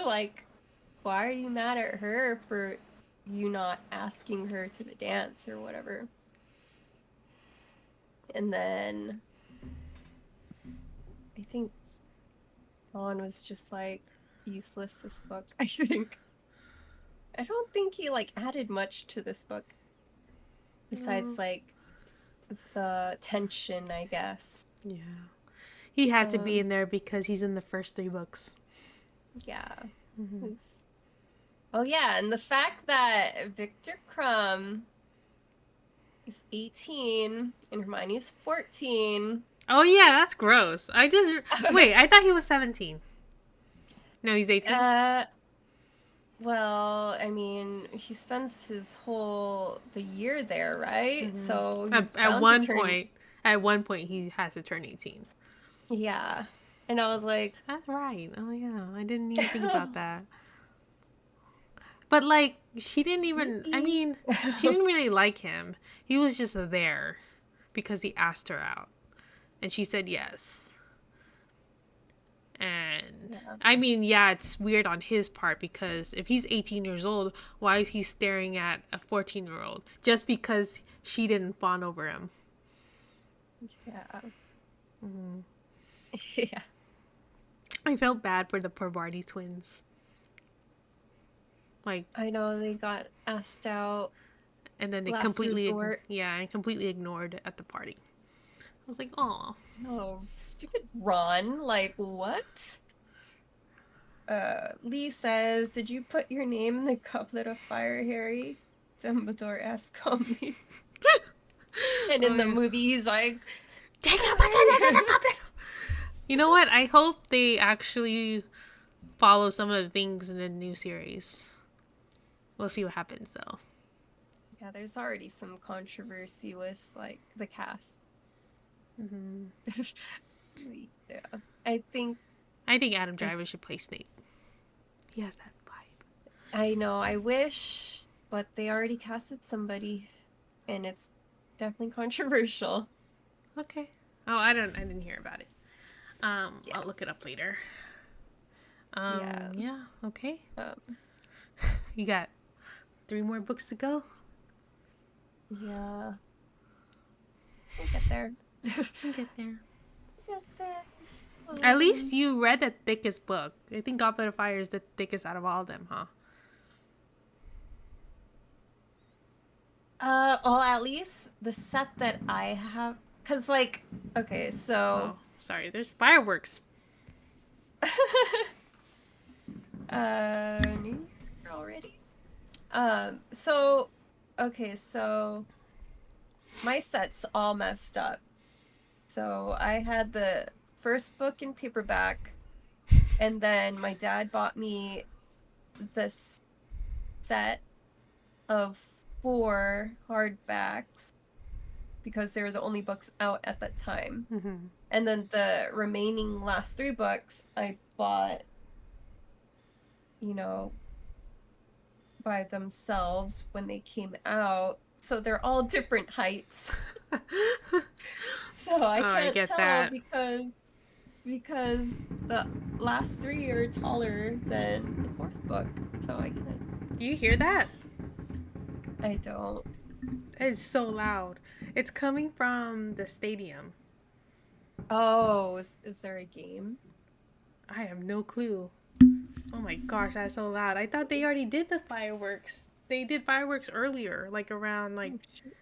like, why are you mad at her for you not asking her to the dance or whatever? And then I think Ron was just like useless this book. I don't think he like added much to this book besides like the tension, I guess. Yeah, he had to be in there because he's in the first 3 books. Yeah. Oh yeah, and the fact that Victor Crumb is 18 and Hermione's 14. Oh yeah, that's gross. Wait, I thought he was 17. No, he's 18. Well, I mean, he spends the year there, right? Hmm. So At, he's at bound to one turn, point, at one point, he has to turn 18. yeah. And I was like, That's right. Oh yeah, I didn't even think about that. But like, she didn't even. I maybe. mean, she didn't really like him. He was just there because he asked her out, and she said yes. And Yeah. I mean, yeah, it's weird on his part because if he's 18 years old, why is he staring at a 14-year-old just because she didn't fawn over him? Yeah. Mm-hmm. Yeah. I felt bad for the poor Barty twins. Like, I know they got asked out and then they last completely, resort. yeah, and completely ignored at the party. I was like, oh, Oh, stupid Ron. Like, what? Lee says, "Did you put your name in the goblet of fire, Harry?" Dumbledore asks calmly. And oh in the yeah. movie, he's like, You know what? I hope they actually follow some of the things in the new series. We'll see what happens though. yeah, there's already some controversy with like the cast. Mm-hmm. Yeah, I think I think Adam it, Driver should play Snape. He has that vibe. I know, I wish, but they already casted somebody, and it's definitely controversial. Okay. Oh, I didn't hear about it. Yeah, I'll look it up later. yeah, Yeah. Okay. um, You got 3 more books to go. yeah. We'll get there. We'll get there. Get there. At least you read the thickest book. I think Goblet of Fire is the thickest out of all of them, huh? Well, at least the set that I have, cause like, okay, so, Oh, sorry. There's fireworks. new year already. So, okay, so my set's all messed up. So I had the first book in paperback, and then my dad bought me this set of 4 hardbacks because they were the only books out at that time. Mm-hmm. And then the remaining last 3 books I bought, you know, by themselves when they came out. So they're all different heights. So I Oh, I can't get tell that. because the last 3 are taller than the 4th book. So I can't. Do you hear that? I don't. It's so loud. It's coming from the stadium. Oh, is there a game? I have no clue. Oh my gosh, that's so loud. I thought they already did the fireworks. They did fireworks earlier, like around like Oh, shoot.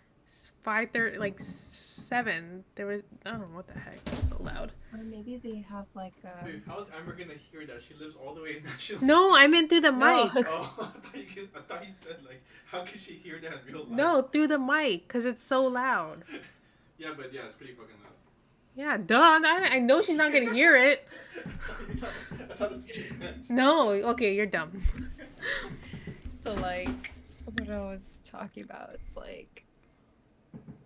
5:30, like 7. There was I don't know what the heck. It's so loud. Or maybe they have like a. Wait, how's Amber gonna hear that? She lives all the way in National No, City. I meant through the No. mic. Oh, I thought you said like, how can she hear that in real life? No, through the mic, because it's so loud. Yeah, but yeah, it's pretty fucking loud. Yeah, duh. I know she's not gonna hear it. I thought that's what you meant. No, okay, you're dumb. So like what I was talking about, it's like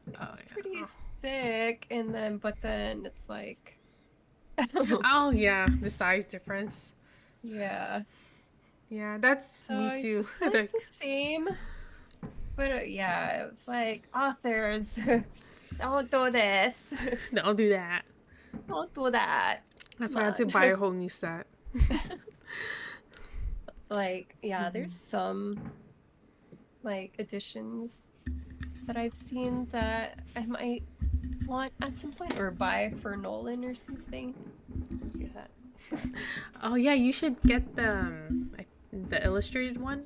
it's pretty thick, and then it's like Oh yeah, the size difference. yeah. Yeah, that's So me too. it's like the same, but yeah, it was like authors, don't do this, Don't do that. don't do that. That's Come why I had to on. buy a whole new set. Like yeah, there's some like editions that I've seen that I might want at some point or buy for Nolan or something. Yeah. Oh yeah, you should get the illustrated one.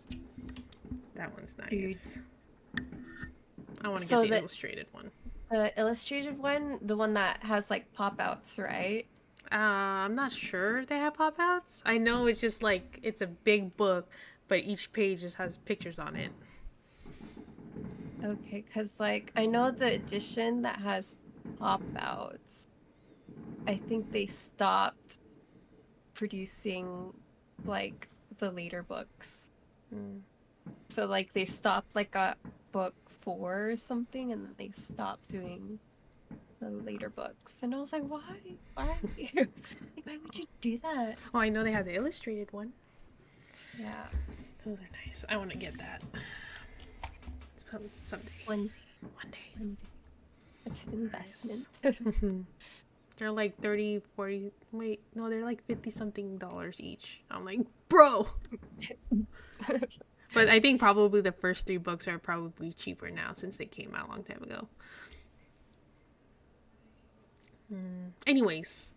That one's nice. Dude. I want to So get the the illustrated one. illustrated one, the one that has like pop outs, right? I'm not sure if they have pop outs. I know it's just like it's a big book, but each page just has pictures on it. Okay, because like I know the edition that has pop outs, I think they stopped producing like the later books. Mm. So like they stopped like at book 4 or something, and then they stopped doing the later books. And I was like, why? Why? Like, why would you do that? Oh, I know they have the illustrated one. Yeah, Those are nice. I want to get that someday. one One day. one day. It's an investment. They're like 30, 40. Wait, no, they're like 50 something dollars each. I'm like, bro. But I think probably the first 3 books are probably cheaper now since they came out a long time ago. Anyways,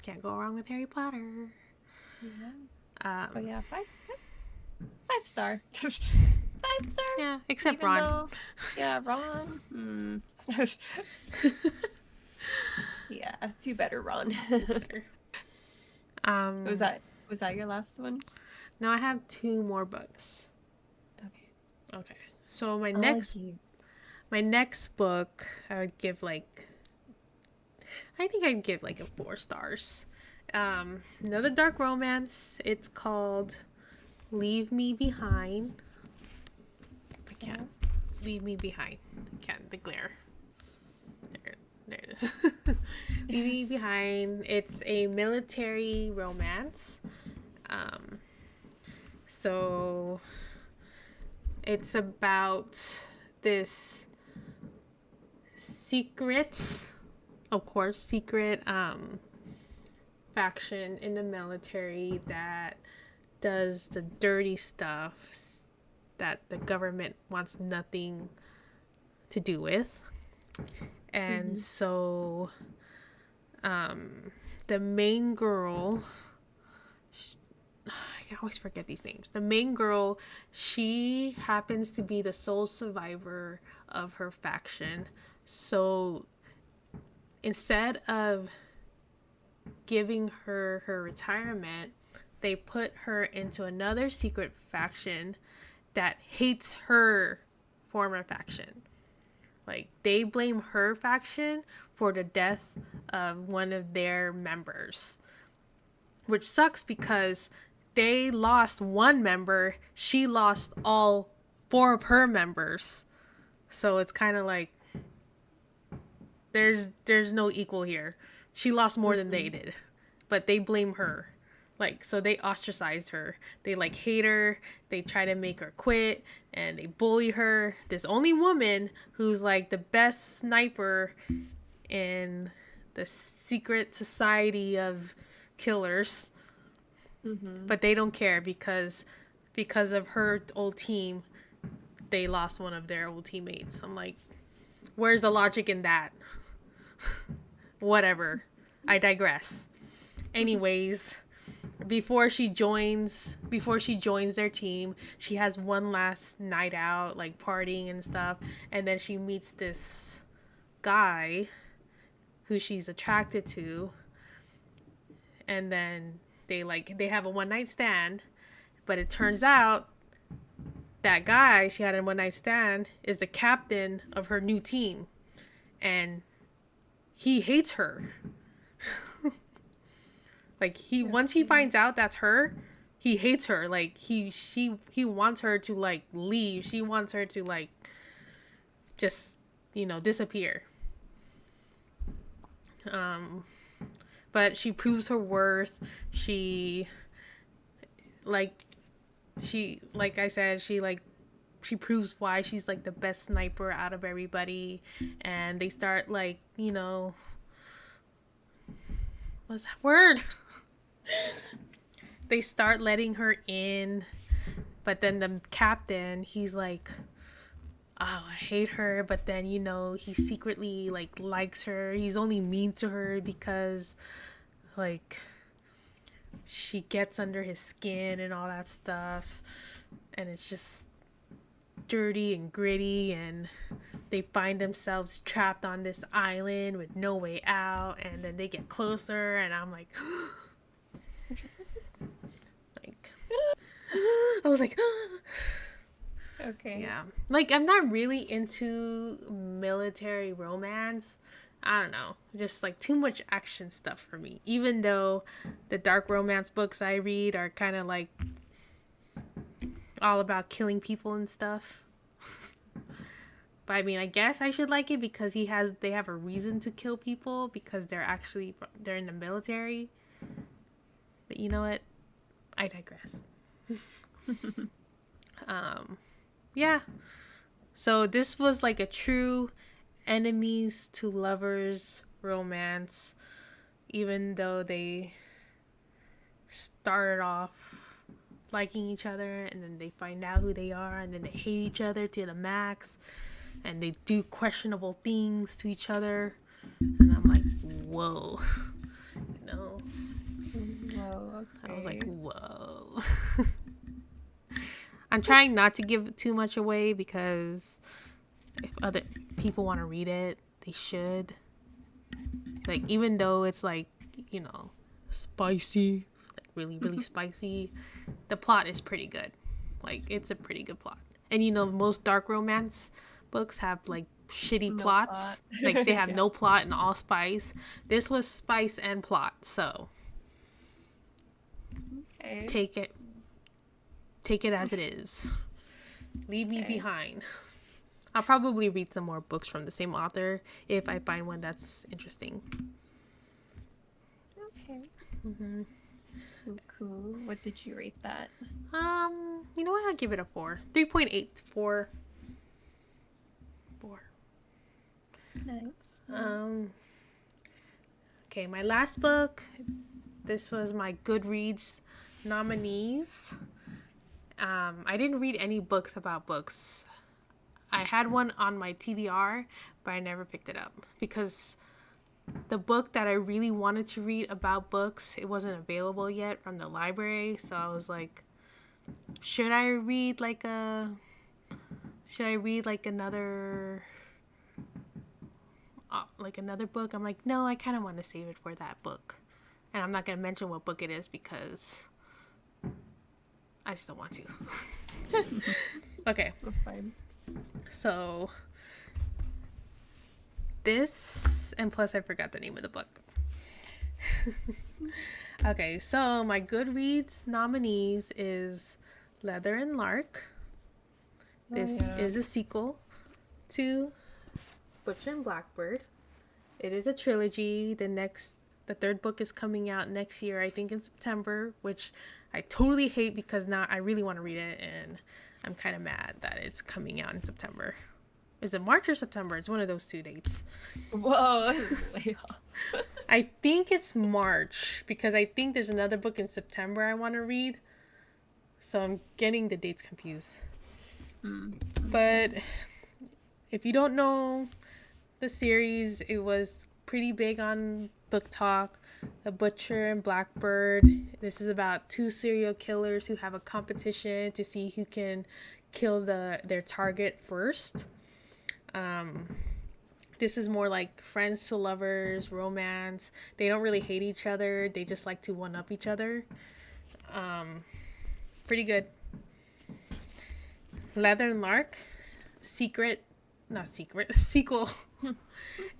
can't go wrong with Harry Potter. Yeah. Oh yeah, five star. 5 star. Yeah, except Even Ron. though, yeah, Ron. Yeah, do better, Ron. Was that your last one? No, I have 2 more books. Okay. So my next book, I would give like, I think I'd give like a 4 stars. Another dark romance. It's called Leave Me Behind. I can't. Leave Me Behind. I can't. The glare. There it is. Leave Me Behind. It's a military romance. So it's about this secret, of course, faction in the military that does the dirty stuff that the government wants nothing to do with. And so the main girl, I always forget these names. The main girl, she happens to be the sole survivor of her faction. So instead of giving her her retirement, they put her into another secret faction that hates her former faction. Like, they blame her faction for the death of one of their members, which sucks because they lost one member. She lost all 4 of her members. So it's kind of like there's no equal here. She lost more than they did, but they blame her. Like, so they ostracized her. They like hate her. They try to make her quit, and they bully her. This only woman who's like the best sniper in the secret society of killers. But they don't care because of her old team, they lost one of their old teammates. I'm like, where's the logic in that? Whatever. I digress. Anyways, before she joins their team, she has one last night out, like partying and stuff, and then she meets this guy who she's attracted to, and then they have a one night stand, but it turns out that guy she had a one night stand is the captain of her new team, and he hates her. Like, once he finds out that's her, he hates her. Like, he wants her to like leave. She wants her to like just, disappear. But she proves her worth. She proves why she's like the best sniper out of everybody, and they start like, what's that word? They start letting her in, but then the captain, he's like, oh, I hate her, but then, he secretly like likes her. He's only mean to her because like she gets under his skin and all that stuff, and it's just dirty and gritty, and they find themselves trapped on this island with no way out, and then they get closer, and I'm like I was like Okay. yeah, like, I'm not really into military romance. I don't know, just like too much action stuff for me, even though the dark romance books I read are kind of like all about killing people and stuff. But I mean, I guess I should like it because they have a reason to kill people because they're in the military. But you know what? I digress. Yeah. So this was like a true enemies to lovers romance, even though they started off liking each other and then they find out who they are and then they hate each other to the max and they do questionable things to each other, and I'm like, whoa. You know, Whoa, okay. I was like, whoa. I'm trying not to give too much away because if other people want to read it, they should. Like, even though it's like, you know, spicy, like really, really spicy, the plot is pretty good. Like, it's a pretty good plot. And you know, most dark romance books have like shitty No plots. plot. Like, they have Yeah. no plot and all spice. This was spice and plot, so Okay. take it as it is. Leave me Okay. behind. I'll probably read some more books from the same author if I find one that's interesting. Okay. Mm-hmm. Cool. What did you rate that? You know what? I'll give it a 4. 3.8. 4. Nice. Okay, my last book. This was my Goodreads nominees. I didn't read any books about books. I had one on my TBR, but I never picked it up because the book that I really wanted to read about books, it wasn't available yet from the library. So I was like, should I read like another book? I'm like, no, I kind of want to save it for that book. And I'm not going to mention what book it is because I just don't want to. Okay. That's fine. So this, and plus I forgot the name of the book. Okay, so my Goodreads nominees is Leather and Lark. This is a sequel to Butcher and Blackbird. It is a trilogy. The third book is coming out next year, I think in September, which I totally hate because now I really want to read it and I'm kind of mad that it's coming out in September. Is it March or September? It's one of those two dates. Whoa, this is way off. I think it's March because I think there's another book in September I want to read. So I'm getting the dates confused. But if you don't know the series, it was pretty big on Book Talk. The Butcher and Blackbird. This is about 2 serial killers who have a competition to see who can kill their target first. This is more like friends to lovers, romance. They don't really hate each other. They just like to one-up each other. Pretty good. Leather and Lark. Sequel.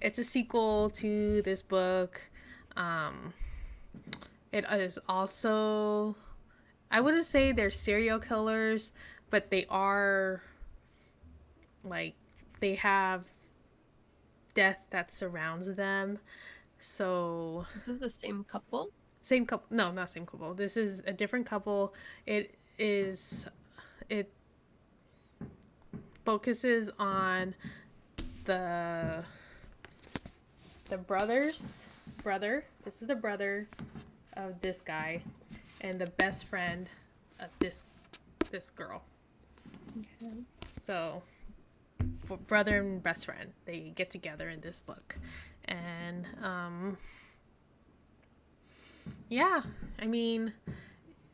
It's a sequel to this book. It is also, I wouldn't say they're serial killers, but they are, like, they have death that surrounds them. So This is the same couple? same couple. No, not same couple. This is a different couple. It focuses on the brother. This is the brother of this guy and the best friend of this girl. Okay. So brother and best friend, they get together in this book. And yeah, I mean,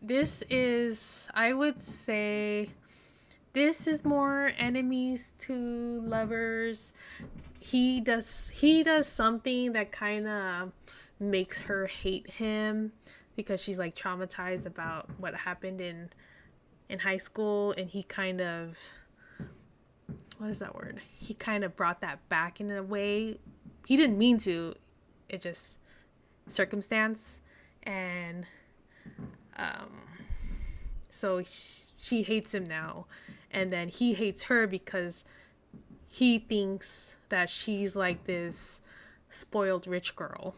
I would say this is more enemies to lovers. He does something that kind of makes her hate him because she's like traumatized about what happened in high school, and he kind of, what is that word? He kind of brought that back in a way. He didn't mean to. It just circumstance. And So she hates him now. And then he hates her because he thinks that she's like this spoiled rich girl.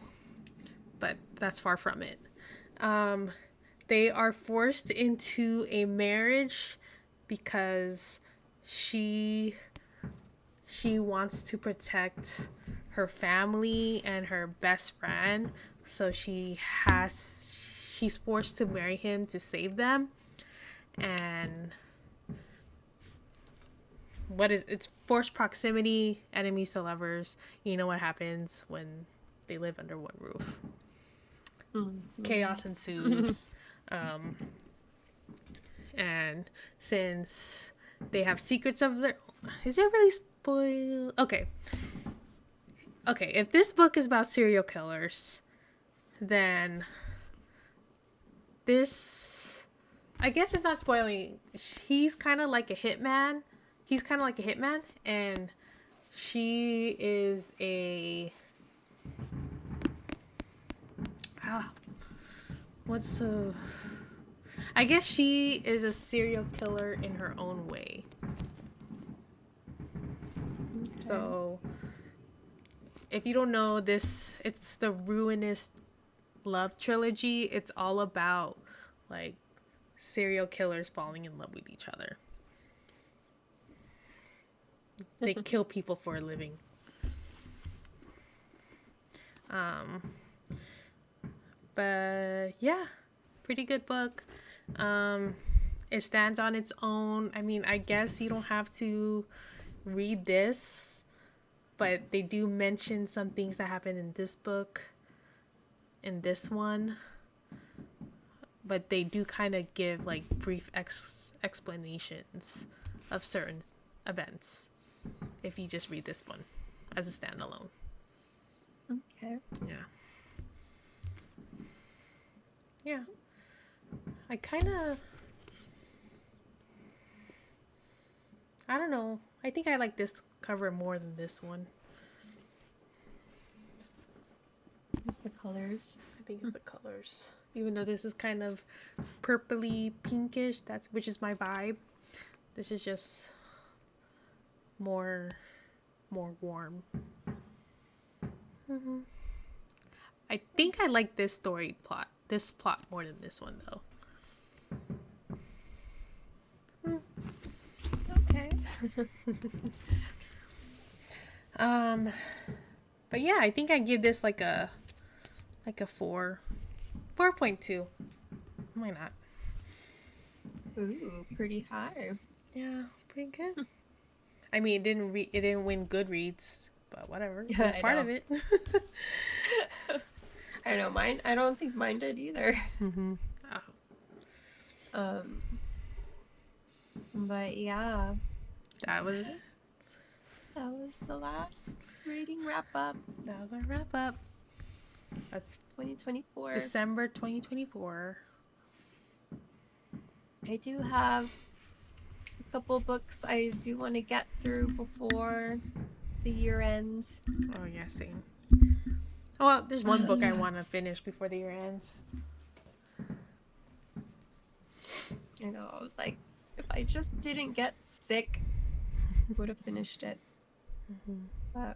But that's far from it. They are forced into a marriage because she wants to protect her family and her best friend, so she's forced to marry him to save them. And it's forced proximity, enemies to lovers. You know what happens when they live under one roof. Chaos ensues. And since they have secrets of their, is it really spoil? Okay, if this book is about serial killers, then this, I guess it's not spoiling. He's kind of like a hitman. And she is a I guess she is a serial killer in her own way. Okay. So, if you don't know this, it's the Ruinous Love trilogy. It's all about like serial killers falling in love with each other. They kill people for a living. But yeah, pretty good book. It stands on its own. I mean, I guess you don't have to read this, but they do mention some things that happen in this book, in this one. But they do kind of give like brief explanations of certain events if you just read this one as a standalone. Okay. Yeah. I don't know. I think I like this cover more than this one. Just the colors. I think it's the colors. Even though this is kind of purpley pinkish, which is my vibe. This is just more warm. Mm-hmm. I think I like this plot more than this one though. Okay. But yeah, I think I give this like a 4.2. Why not? Ooh, pretty high. Yeah, it's pretty good. I mean, it didn't win Goodreads, but whatever. Yeah, it's part of it. I know mine. I don't think mine did either. Mm-hmm. But yeah, that was it. That was the last reading wrap up. That was our wrap up. 2024. December 2024. I do have a couple books I do want to get through before the year ends. Oh yeah, same. Oh, well, there's one book I want to finish before the year ends. I know, I was like, if I just didn't get sick, I would have finished it. Mm-hmm. But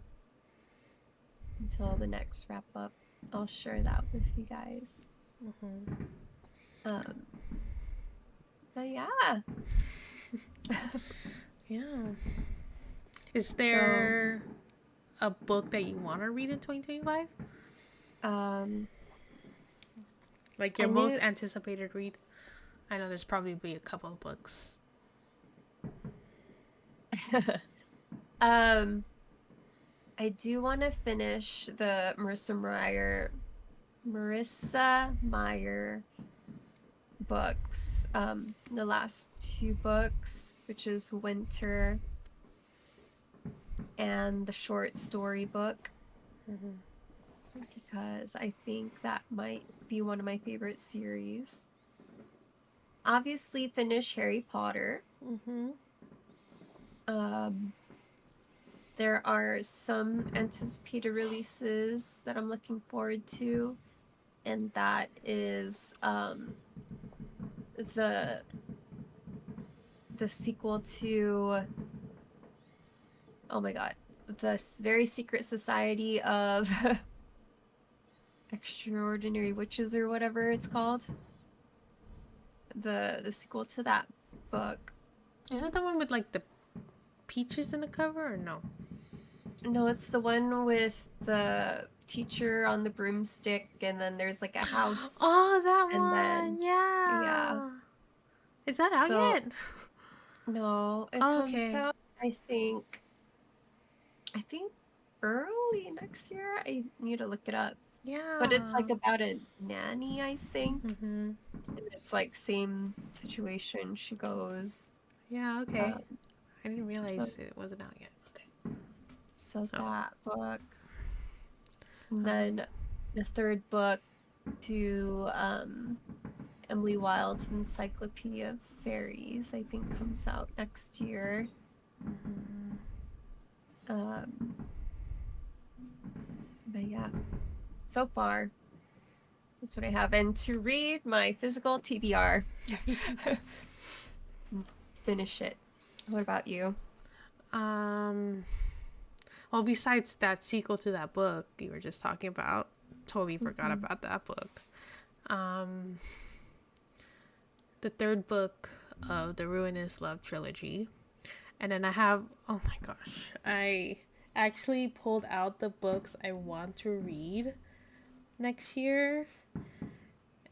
until the next wrap up, I'll share that with you guys. Mm-hmm. But yeah. Yeah. Is there a book that you want to read in 2025? Like your most anticipated read? I know there's probably a couple of books. I do want to finish the Marissa Meyer books. The last two books, which is Winter and the short story book. Mm-hmm. Because I think that might be one of my favorite series. Obviously, finish Harry Potter. Mm-hmm. There are some anticipated releases that I'm looking forward to, and that is the the sequel to, oh my god, the very secret society of extraordinary witches or whatever it's called. The sequel to that book. Is it the one with like the peaches in the cover or no? No, it's the one with the teacher on the broomstick, and then there's like a house, Oh, that and one. then yeah. Is that out So yet? no, it Oh, comes okay. out I think early next year. I need to look it up. Yeah. But it's like about a nanny, I think. Mm-hmm. And it's like same situation. She goes. Yeah, okay. Um, I didn't so realize it wasn't out yet. Okay. so Oh. that book. And then the third book to Emily Wilde's Encyclopedia of Fairies, I think comes out next year. But yeah, so far, that's what I have. And to read my physical TBR, finish it. What about you? Well, besides that sequel to that book you were just talking about, totally forgot about that book. The third book of the Ruinous Love trilogy. And then I have, oh my gosh, I actually pulled out the books I want to read next year.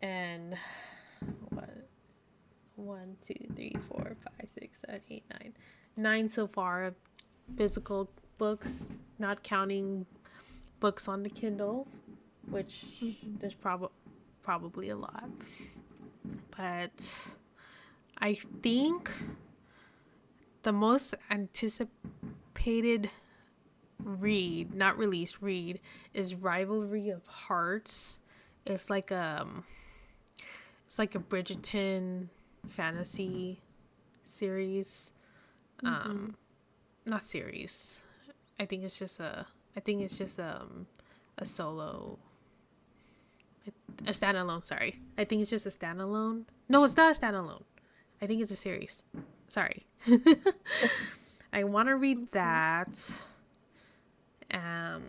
And what? 1, 2, 3, 4, 5, 6, 7, 8, 9. 9 so far of physical books, not counting books on the Kindle, which there's probably a lot. But I think the most anticipated read, not released read, is Rivalry of Hearts. It's like a Bridgerton fantasy series. Not series. I think it's just a solo, a standalone. Sorry, I think it's just a standalone. No, it's not a standalone. I think it's a series. Sorry. I want to read that. Hi,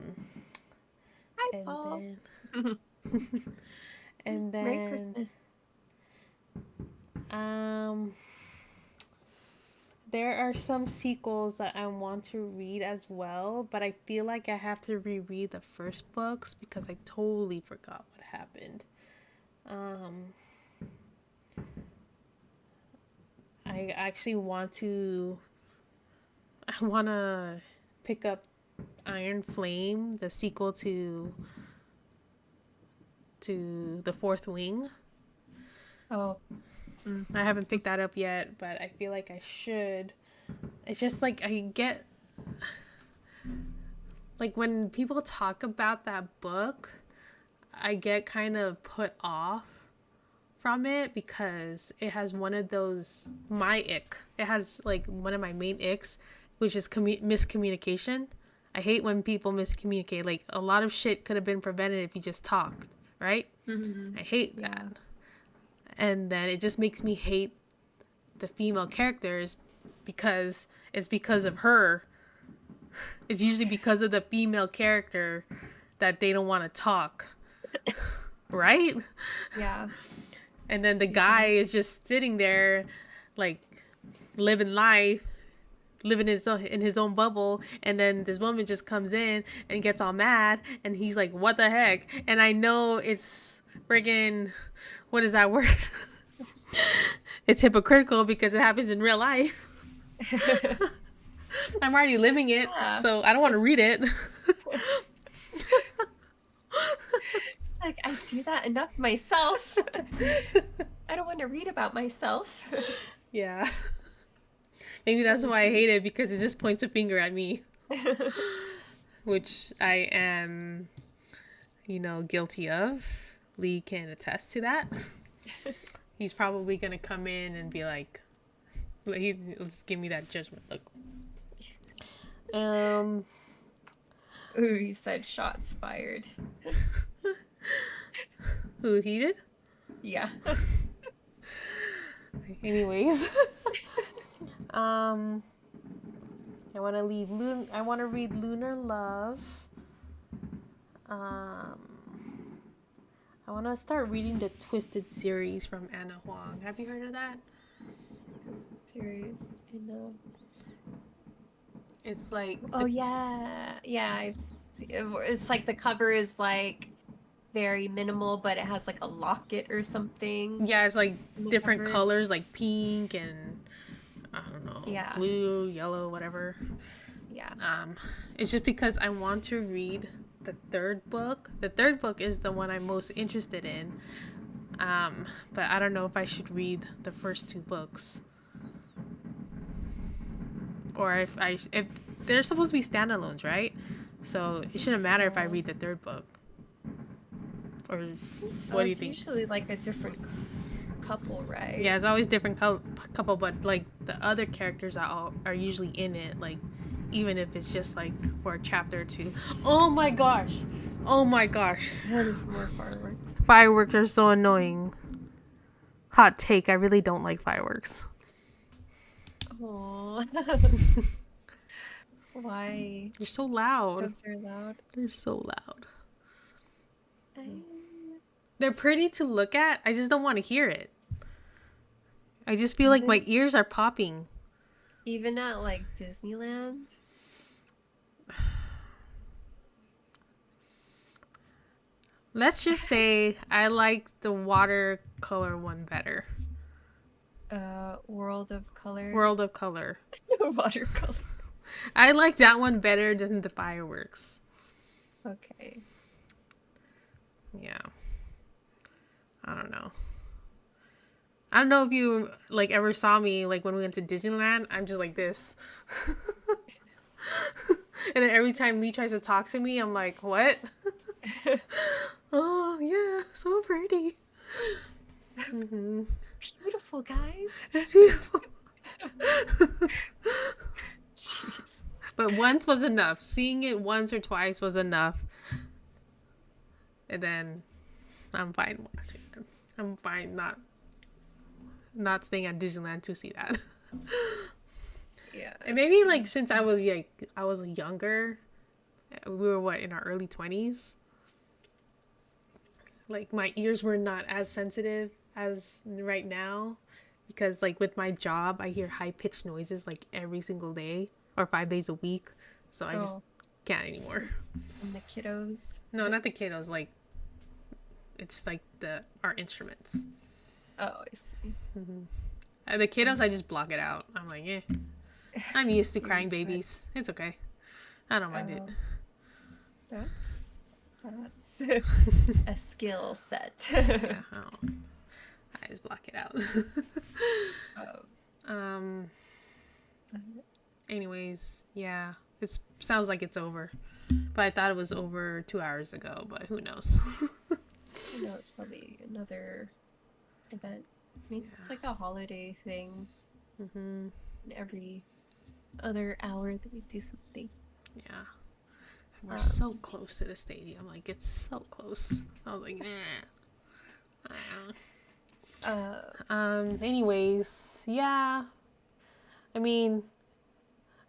And Paul. then and Merry then Christmas. there are some sequels that I want to read as well, but I feel like I have to reread the first books because I totally forgot what happened. I actually want to pick up Iron Flame, the sequel to The Fourth Wing. Oh, I haven't picked that up yet, but I feel like I should. It's just like I get, like when people talk about that book, I get kind of put off from it because it has one of those, my ick. It has like one of my main icks, which is miscommunication. I hate when people miscommunicate. Like a lot of shit could have been prevented if you just talked, right? I hate that. And then it just makes me hate the female characters because it's because of her. It's usually because of the female character that they don't want to talk. Right? Yeah. And then the guy is just sitting there like living life, living in his own bubble, and then this woman just comes in and gets all mad and he's like, what the heck? And I know it's friggin', what is that word? It's hypocritical because it happens in real life. I'm already living it, so I don't want to read it. Like, I do that enough myself. I don't want to read about myself. Yeah. Maybe that's why I hate it, because it just points a finger at me. Which I am, guilty of. Lee can attest to that. He's probably going to come in and be like, he'll just give me that judgment look. Ooh, he said shots fired. Who, he did? Yeah. Anyways. I want to I want to read Lunar Love. Um, I want to start reading the Twisted series from Anna Huang. Have you heard of that? Just series. I know. It's like Oh yeah, yeah. It's like the cover is like very minimal, but it has like a locket or something yeah, it's like in the different cover. colors, like pink and I don't know, Yeah, blue, yellow, whatever. yeah. It's just because I want to read the third book. The third book is the one I'm most interested in. But I don't know if I should read the first two books, or if they're supposed to be standalones, right? So it shouldn't matter if I So, read the third book. Or so what do you it's think? usually like a different couple, right? Yeah, it's always different couple, but like the other characters are usually in it. Like even if it's just like for a chapter or two. Oh my gosh! Oh my gosh! There's more fireworks. Fireworks are so annoying. Hot take, I really don't like fireworks. Oh, why? They're so loud. Because they're loud. They're so loud. I- They're pretty to look at. I just don't want to hear it. I just feel like my ears are popping. Even at like Disneyland. Let's just say I like the watercolor one better. World of Color. World of Color. Watercolor. I like that one better than the fireworks. Okay. Yeah. I don't know. I don't know if you like ever saw me like when we went to Disneyland. I'm just like this. And then every time Lee tries to talk to me, I'm like, what? Oh, yeah, so pretty. Mm-hmm. Beautiful, guys. It's beautiful. Jeez. But once was enough. Seeing it once or twice was enough. And then I'm fine watching it. I'm fine not staying at Disneyland to see that. Yeah. And maybe like since I was younger, we were what, in our early 20s. Like my ears were not as sensitive as right now because like with my job I hear high pitched noises like every single day or 5 days a week. So I just can't anymore. And the kiddos. No, not the kiddos, like it's like our instruments. Oh, I see. Mm-hmm. The kiddos, I just block it out. I'm like, eh. I'm used to crying babies. It's okay. I don't mind it. That's a skill set. Yeah, I just block it out. Anyways, yeah. It sounds like it's over. But I thought it was over 2 hours ago, but who knows? I know it's probably another event. I mean, it's like a holiday thing. Mm-hmm. And every other hour that we do something. Yeah. We're so close to the stadium. Like, it's so close. I was like, anyways, yeah. I mean,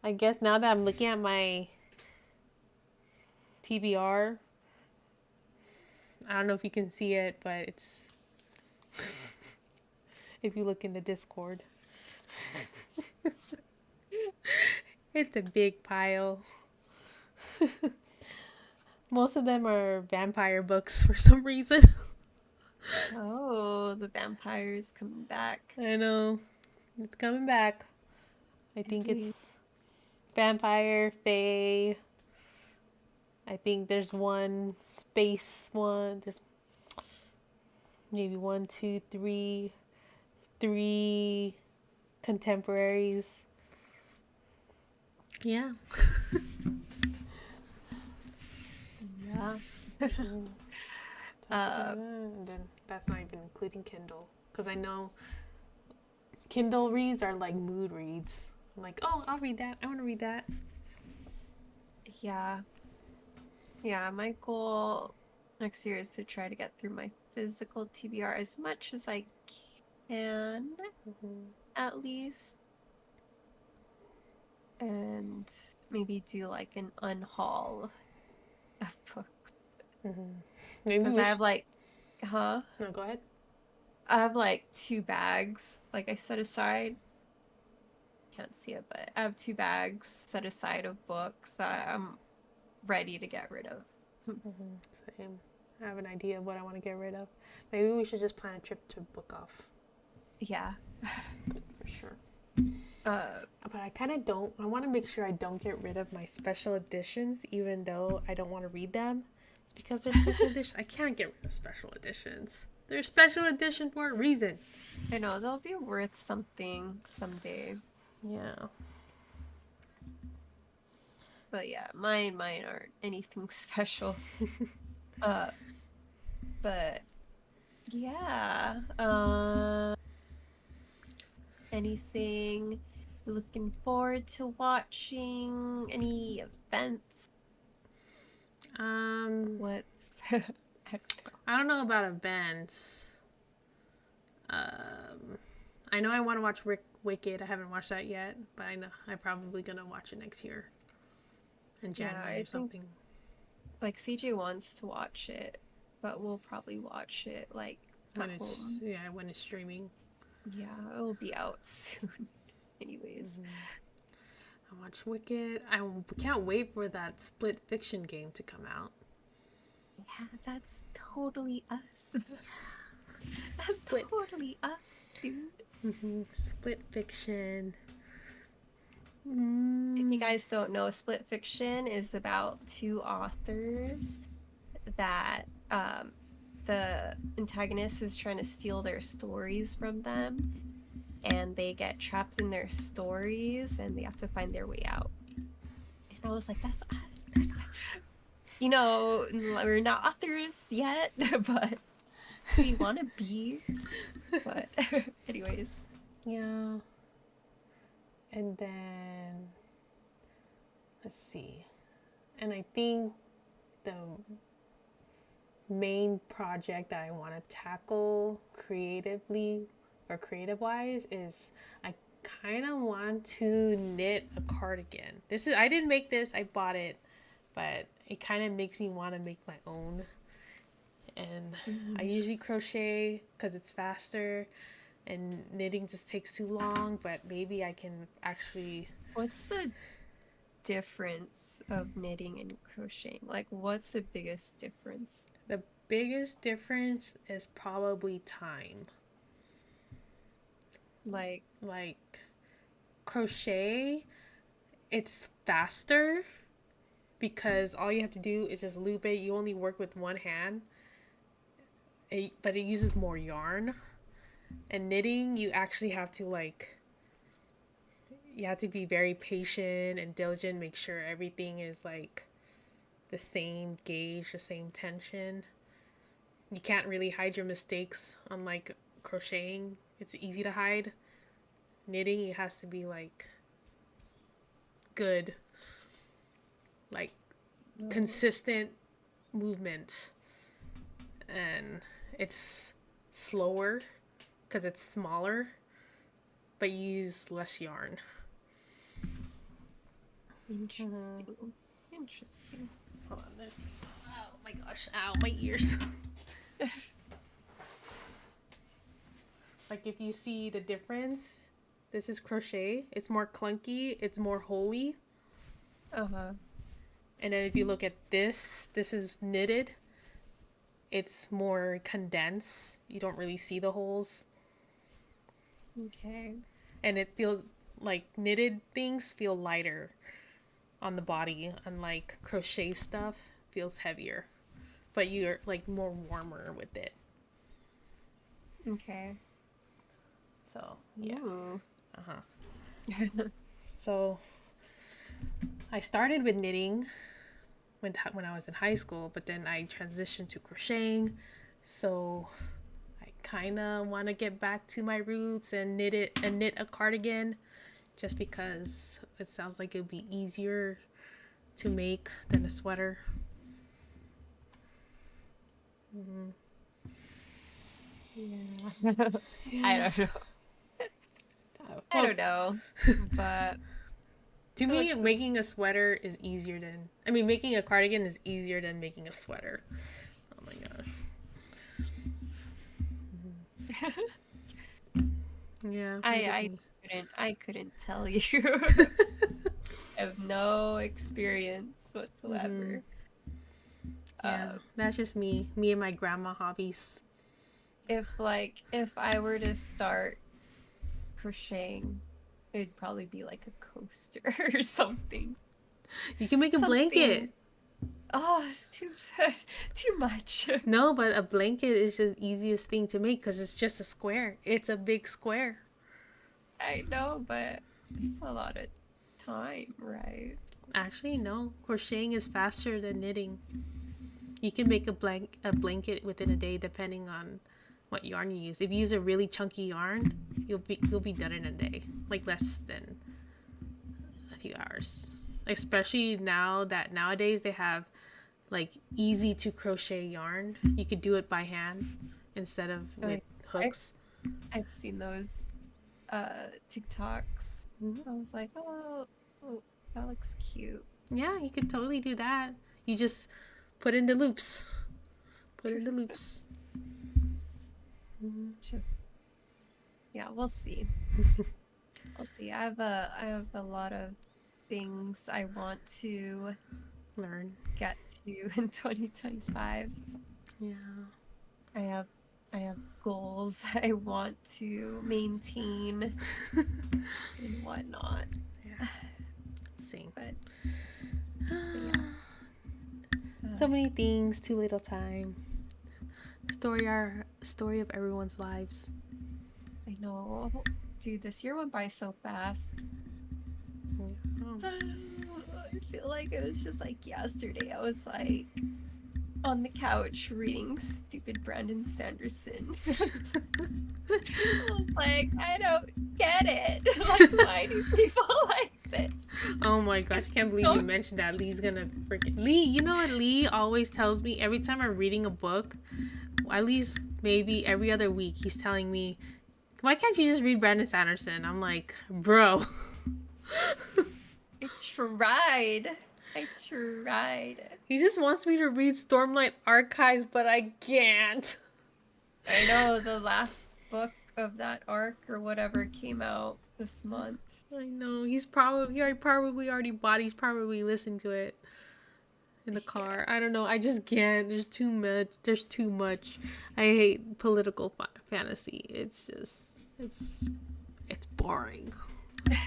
I guess now that I'm looking at my TBR, I don't know if you can see it, but it's if you look in the Discord. It's a big pile. Most of them are vampire books for some reason. Oh, the vampire's coming back. I know. It's coming back. I think it's vampire, fae. I think there's one space one. There's maybe 1, 2, 3. 3 contemporaries. Yeah. Yeah. And then that's not even including Kindle. Because I know Kindle reads are like mood reads. I'm like, oh, I'll read that. I want to read that. Yeah. Yeah, my goal next year is to try to get through my physical TBR as much as I can, at least. and maybe do like an unhaul of books. Maybe Because we I have should. like, huh? No, go ahead. I have like 2 bags, like I set aside. Can't see it, but I have 2 bags set aside of books that I'm ready to get rid of. Same. I have an idea of what I want to get rid of. Maybe we should just plan a trip to Book Off Yeah. for sure. Uh, But I kind of don't. I want to make sure I don't get rid of my special editions, even though I don't want to read them. It's because they're special edition. I can't get rid of special editions. They're special edition for a reason. I know they'll be worth something someday. Yeah. But yeah, mine aren't anything special. Uh, but yeah. Anything you're looking forward to watching? Any events? What's I don't know. I don't know about events. I know I want to watch Wicked. I haven't watched that yet, but I know I'm probably gonna watch it next year in Yeah, January I or think something. like CJ wants to watch it, but we'll probably watch it like When at it's home. when it's streaming. Yeah, it'll be out soon. Anyways. I watch Wicked. I can't wait for that Split Fiction game to come out. Yeah, that's totally us. That's Split. totally us, dude. Split Fiction. If you guys don't know, Split Fiction is about 2 authors that the antagonist is trying to steal their stories from them, and they get trapped in their stories and they have to find their way out. And I was like, that's us. That's us. You know, we're not authors yet, but we want to be. But anyways. Yeah. And then let's see. And I think the main project that I want to tackle creatively or creative wise is I kind of want to knit a cardigan. I didn't make this, I bought it, but it kind of makes me want to make my own. And I usually crochet because it's faster, and knitting just takes too long, but maybe I can actually. What's the difference of knitting and crocheting? Like, what's the biggest difference? The biggest difference is probably time. Like Crochet, it's faster because all you have to do is just loop it. You only work with one hand, but it uses more yarn. And knitting, you actually have to you have to be very patient and diligent, make sure everything is the same gauge, the same tension. You can't really hide your mistakes, unlike crocheting. It's easy to hide. Knitting, it has to be good, consistent movement, and it's slower because it's smaller, but you use less yarn. interesting. Interesting. Hold on there. Oh my gosh, ow, my ears. If you see the difference, this is crochet. It's more clunky, it's more holy. Uh-huh. And then if you look at this is knitted. It's more condensed. You don't really see the holes. Okay. And it feels like knitted things feel lighter on the body, unlike crochet stuff feels heavier. But you're more warmer with it. Okay. So, yeah. Ooh. So, I started with knitting when I was in high school, but then I transitioned to crocheting. So, I kind of want to get back to my roots and knit a cardigan, just because it sounds like it would be easier to make than a sweater. Yeah. I don't know. I don't know. But To me, What's the making a sweater is easier than. I mean, making a cardigan is easier than making a sweater. Oh my gosh. Yeah, that's just I me. I couldn't tell you. I have no experience Mm-hmm. whatsoever. Yeah, Uh, that's just me. Me and my grandma hobbies. if I were to start crocheting, it'd probably be like a coaster or something. You can make a Something. blanket. Oh, it's too much. No, but a blanket is the easiest thing to make because it's just a square. It's a big square. I know, but it's a lot of time, right? Actually, no. Crocheting is faster than knitting. You can make a blanket within a day depending on what yarn you use. If you use a really chunky yarn, you'll be done in a day, like less than a few hours. Especially now that nowadays they have like easy to crochet yarn. You could do it by hand instead of Oh, with I've hooks. I've seen those TikToks. Mhm. I was like, oh, that looks cute. Yeah, you could totally do that. You just put in the loops. Put in the loops. Mhm. Just yeah, we'll see. We'll see. I have a lot of things I want to Learn. get to in 2025. Yeah. I have I have goals I want to maintain and whatnot. Yeah. Same. But yeah. So many things, too little time. Story of everyone's lives. I know. Dude, this year went by so fast. Yeah. I feel like it was just like yesterday. I was like on the couch reading stupid Brandon Sanderson. I was like, I don't get it. Like, why do people like this? Oh my gosh, I can't believe you Don't mentioned that. Lee's gonna freaking Lee. You know what Lee always tells me every time I'm reading a book, at least maybe every other week, he's telling me, "Why can't you just read Brandon Sanderson?" I'm like, bro. I tried. I tried. He just wants me to read Stormlight Archives, but I can't. I know the last book of that arc or whatever came out this month. I know probably already bought. He's probably listening to it in the car. I don't know. I just can't. There's too much. There's too much. I hate political fantasy. It's just it's boring.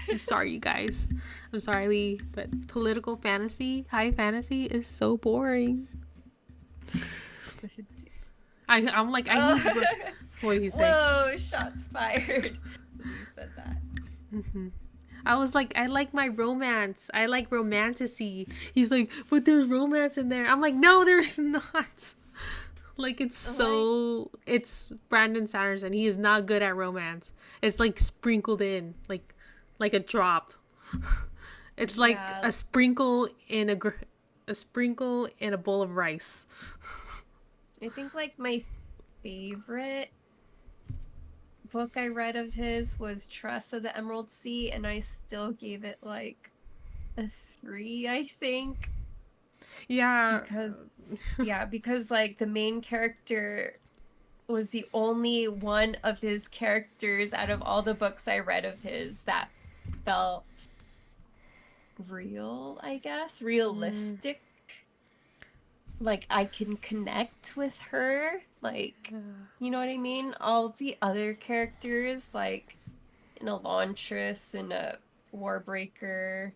I'm sorry, you guys. I'm sorry, Lee, but political fantasy, high fantasy is so boring. I'm like I need. What did he say? Whoa, shots fired. You said that. Mm-hmm. I was like, I like my romance. I like romanticy. He's like, but there's romance in there. I'm like, no, there's not. Like it's Brandon Sanderson. He is not good at romance. It's like sprinkled in, like a drop. It's like Yeah. a sprinkle in a sprinkle in a bowl of rice. I think like my favorite book I read of his was Trust of the Emerald Sea, and I still gave it like a 3, I think. Yeah. Because like the main character was the only one of his characters out of all the books I read of his that felt real, I guess, realistic. Like I can connect with her, like you know what I mean? All the other characters, like in a Launtress and a Warbreaker,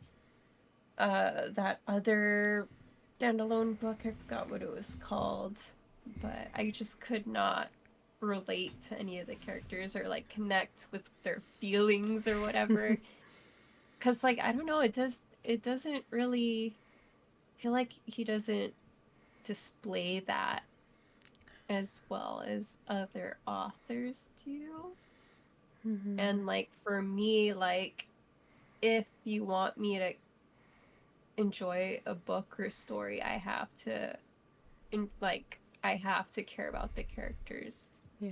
that other standalone book, I forgot what it was called, but I just could not relate to any of the characters or like connect with their feelings or whatever. Cause like I don't know, it doesn't really feel like he doesn't display that as well as other authors do. Mm-hmm. And like for me, like if you want me to enjoy a book or story, I have to care about the characters. Yeah.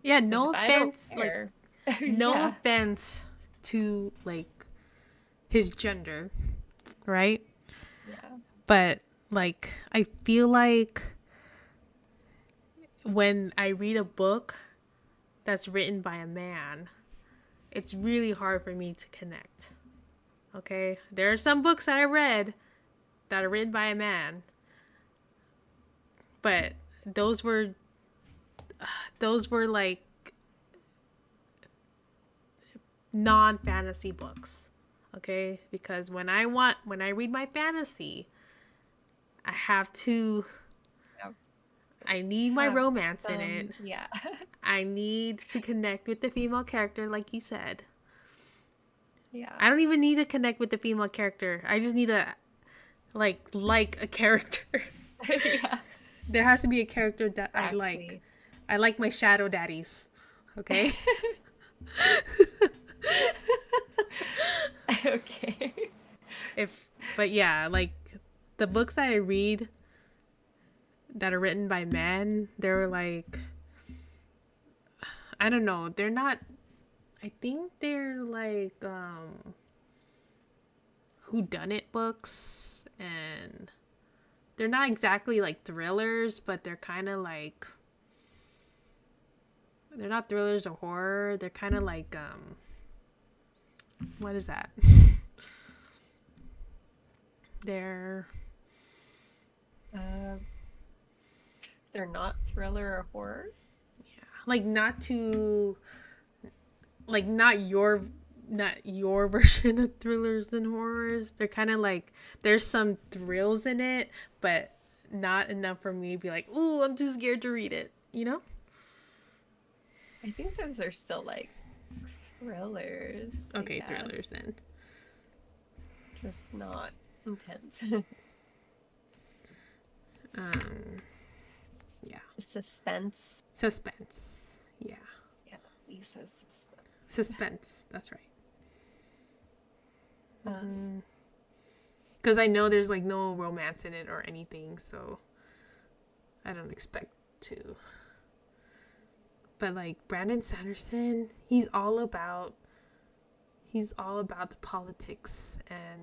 Yeah, 'Cause no if I don't offense, like care, no yeah. offense to like his gender, right? Yeah. But like I feel like when I read a book that's written by a man, it's really hard for me to connect. Okay? There are some books that I read that are written by a man, but those were like non-fantasy books. Okay? Because when I read my fantasy, I have to Yeah. I need my Have romance in it. Yeah. I need to connect with the female character, like you said. Yeah. I don't even need to connect with the female character. I just need to like a character. Yeah. There has to be a character that I like. Exactly. I like my shadow daddies. Okay? Okay. But yeah, like the books that I read that are written by men, they're like I don't know, they're not I think they're like whodunit books, and they're not exactly like thrillers, but they're kind of like they're not thrillers or horror. They're kind of like what is that? They're Uh, they're not thriller or horror. like not not your version of thrillers and horrors. They're kind of like there's some thrills in it, but not enough for me to be like, "Ooh, I'm too scared to read it." You know? I think those are still like thrillers. Okay, I thrillers guess. then. Just not intense. Yeah. Suspense. Suspense. Yeah. Yeah, Lisa's suspense. Suspense. That's right. Um, Because I know there's like no romance in it or anything, so I don't expect to. But like Brandon Sanderson, he's all about the politics and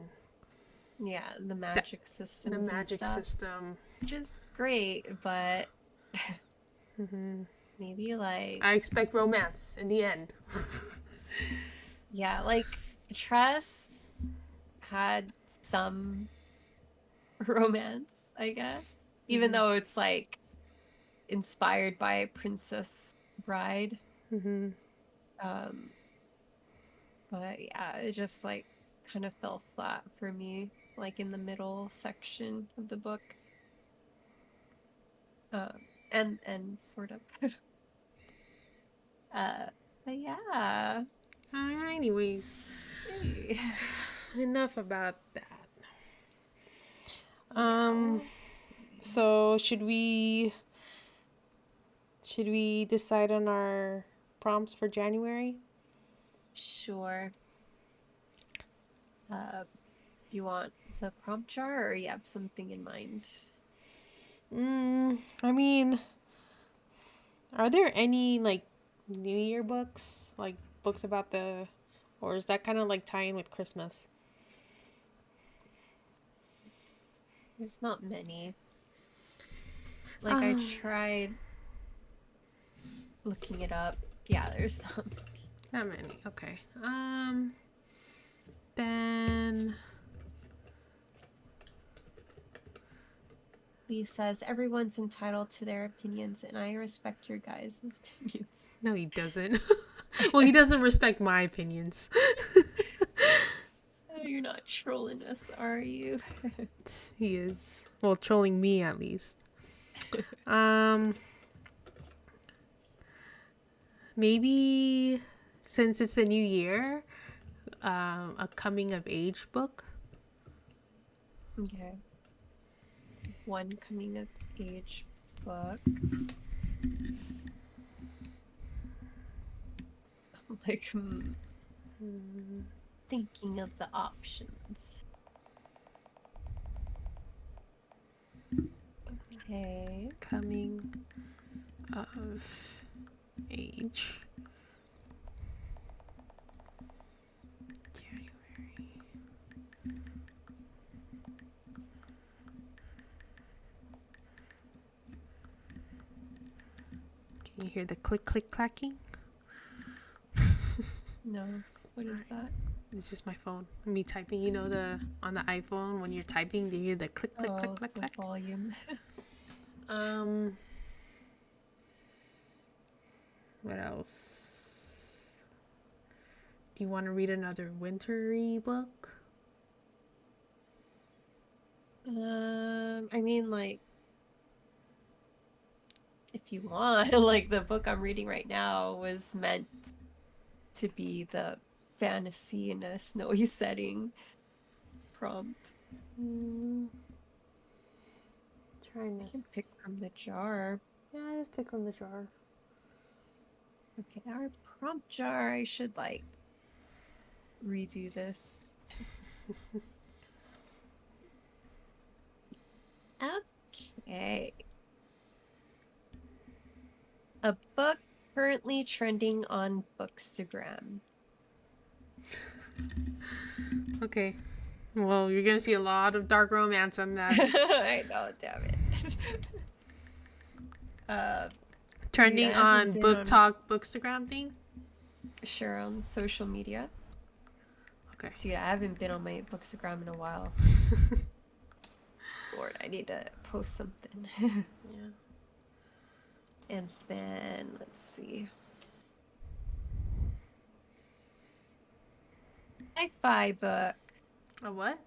yeah, the magic system. the magic system. Which is great, but maybe like I expect romance in the end. yeah, like Tress had some romance, I guess. Even though it's like inspired by Princess Bride. But yeah, it just like kind of fell flat for me, like in the middle section of the book. And sort of. But yeah. Anyways, Hey. enough about that. So should we decide on our prompts for January? Sure. Do you want the prompt jar or you have something in mind? I mean, are there any like New Year books, like books about or is that kind of like tying with Christmas? There's not many. Like I tried looking it up. Yeah, there's not many. Not many. Okay. Then Lee says everyone's entitled to their opinions, and I respect your guys' opinions. no, he doesn't. Well, he doesn't respect my opinions. You're not trolling us, are you? He is. Well, trolling me at least. Maybe since it's the new year, a coming of age book. Okay. One coming of age book. Like, thinking of the options. Okay. Coming of age. January. You hear the click, click, clacking? No. What is that? It's just my phone. Me typing. You know, on the iPhone when you're typing, you hear the click, click, click, Oh, click, the click. volume. What else? Do you want to read another wintry book? I mean, like, if you want, like, the book I'm reading right now was meant to be the fantasy in a snowy setting prompt. Trying I to. can pick from the jar. Yeah, just pick from the jar. Okay, our prompt jar. I should, like, redo this. Okay. A book currently trending on Bookstagram. Okay. Well, you're gonna see a lot of dark romance on that. I know, damn it. Trending Dude, I haven't on been Book on Talk Bookstagram thing. Sure on social media. Okay. Dude, I haven't been on my Bookstagram in a while. Lord, I need to post something. Yeah. And then let's see. Sci-fi book. A what?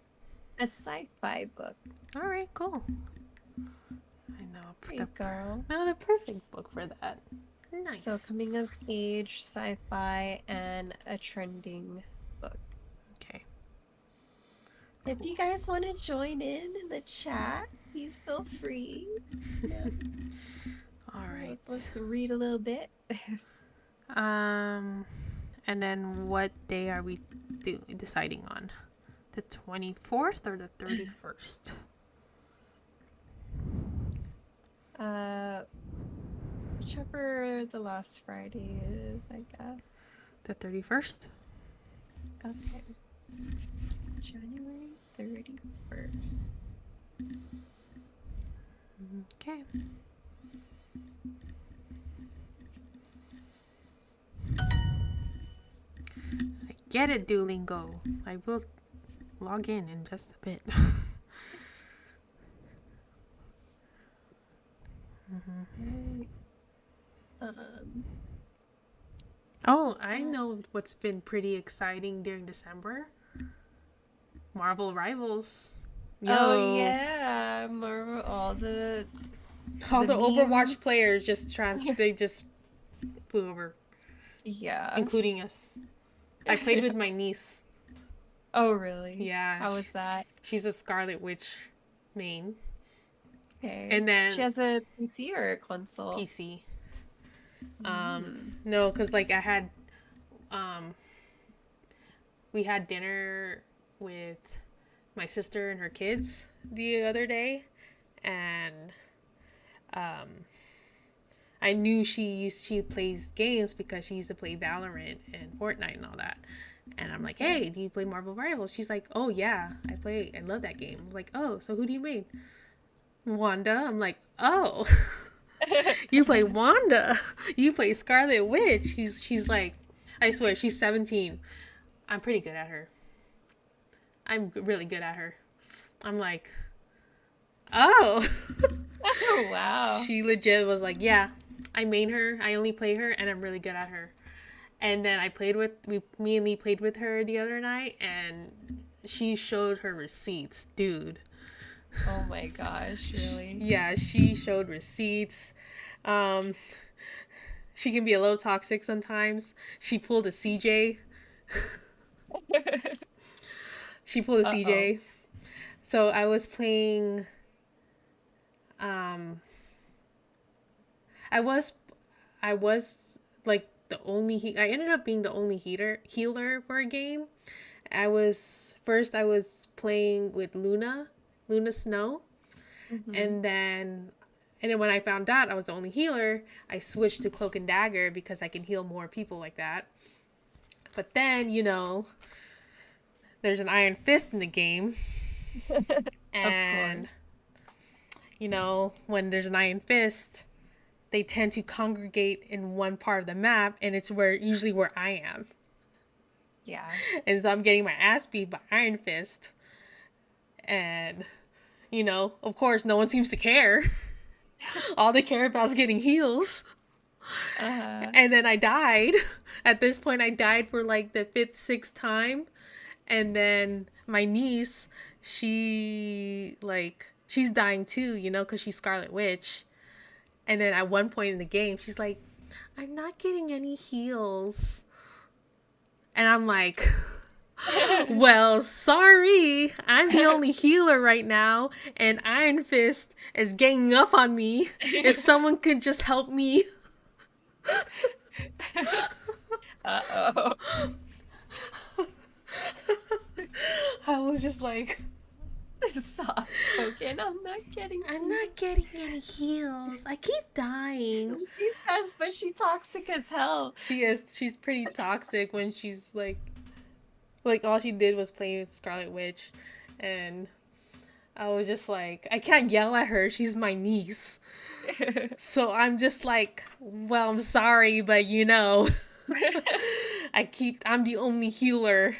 A sci-fi book. All right. Cool. I know. There you go. Not a perfect book for that. Nice. So coming of age, sci-fi, and a trending book. Okay. If you guys want to join in the chat, please feel free. Yeah. All right. Let's read a little bit. And then what day are we deciding on? The 24th or the 31st? Whichever the last Friday is, I guess. The 31st? Okay. January 31st. Okay. I get it, Duolingo. I will log in just a bit. Right. Oh, I know what's been pretty exciting during December. Marvel Rivals. Oh Yo. yeah, Marvel. All the Overwatch memes. players they just flew over, Yeah. including us. I played with my niece. Oh really? Yeah. How was that? She's a Scarlet Witch main. Okay. And then She has a PC or a console? PC. No, because like we had dinner with my sister and her kids the other day, and I knew she plays games because she used to play Valorant and Fortnite and all that. And I'm like, hey, do you play Marvel Rivals? She's like, oh yeah, I love that game. I'm like, oh, so who do you main? Wanda. I'm like, oh. You play Wanda. You play Scarlet Witch. She's like, I swear, she's 17. I'm pretty good at her. I'm really good at her. I'm like, oh. Oh wow. She legit was like, yeah, I main her. I only play her, and I'm really good at her. And then me and Lee played with her the other night, and she showed her receipts, dude. Oh my gosh, really? Yeah, she showed receipts. She can be a little toxic sometimes. She pulled a CJ. She pulled a CJ. So I was playing. I was like the only. I ended up being the only healer for a game. I was playing with Luna Snow, and then when I found out I was the only healer, I switched to Cloak and Dagger because I can heal more people like that. But then, there's an Iron Fist in the game. And, when there's an Iron Fist, they tend to congregate in one part of the map, and it's usually where I am. Yeah. And so I'm getting my ass beat by Iron Fist. And, of course, no one seems to care. All they care about is getting heals. Uh-huh. And then I died. At this point, I died for like the fifth, sixth time. And then my niece, she's dying too, because she's Scarlet Witch. And then at one point in the game, she's like, I'm not getting any heals. And I'm like, well, sorry. I'm the only healer right now. And Iron Fist is ganging up on me. If someone could just help me. Uh-oh. I was just like, Soft spoken. I'm not getting any heals. I keep dying. She says, but she toxic as hell. She is. She's pretty toxic when she's like all she did was play Scarlet Witch, and I was just like, I can't yell at her. She's my niece. So I'm just like, well, I'm sorry, but I'm the only healer,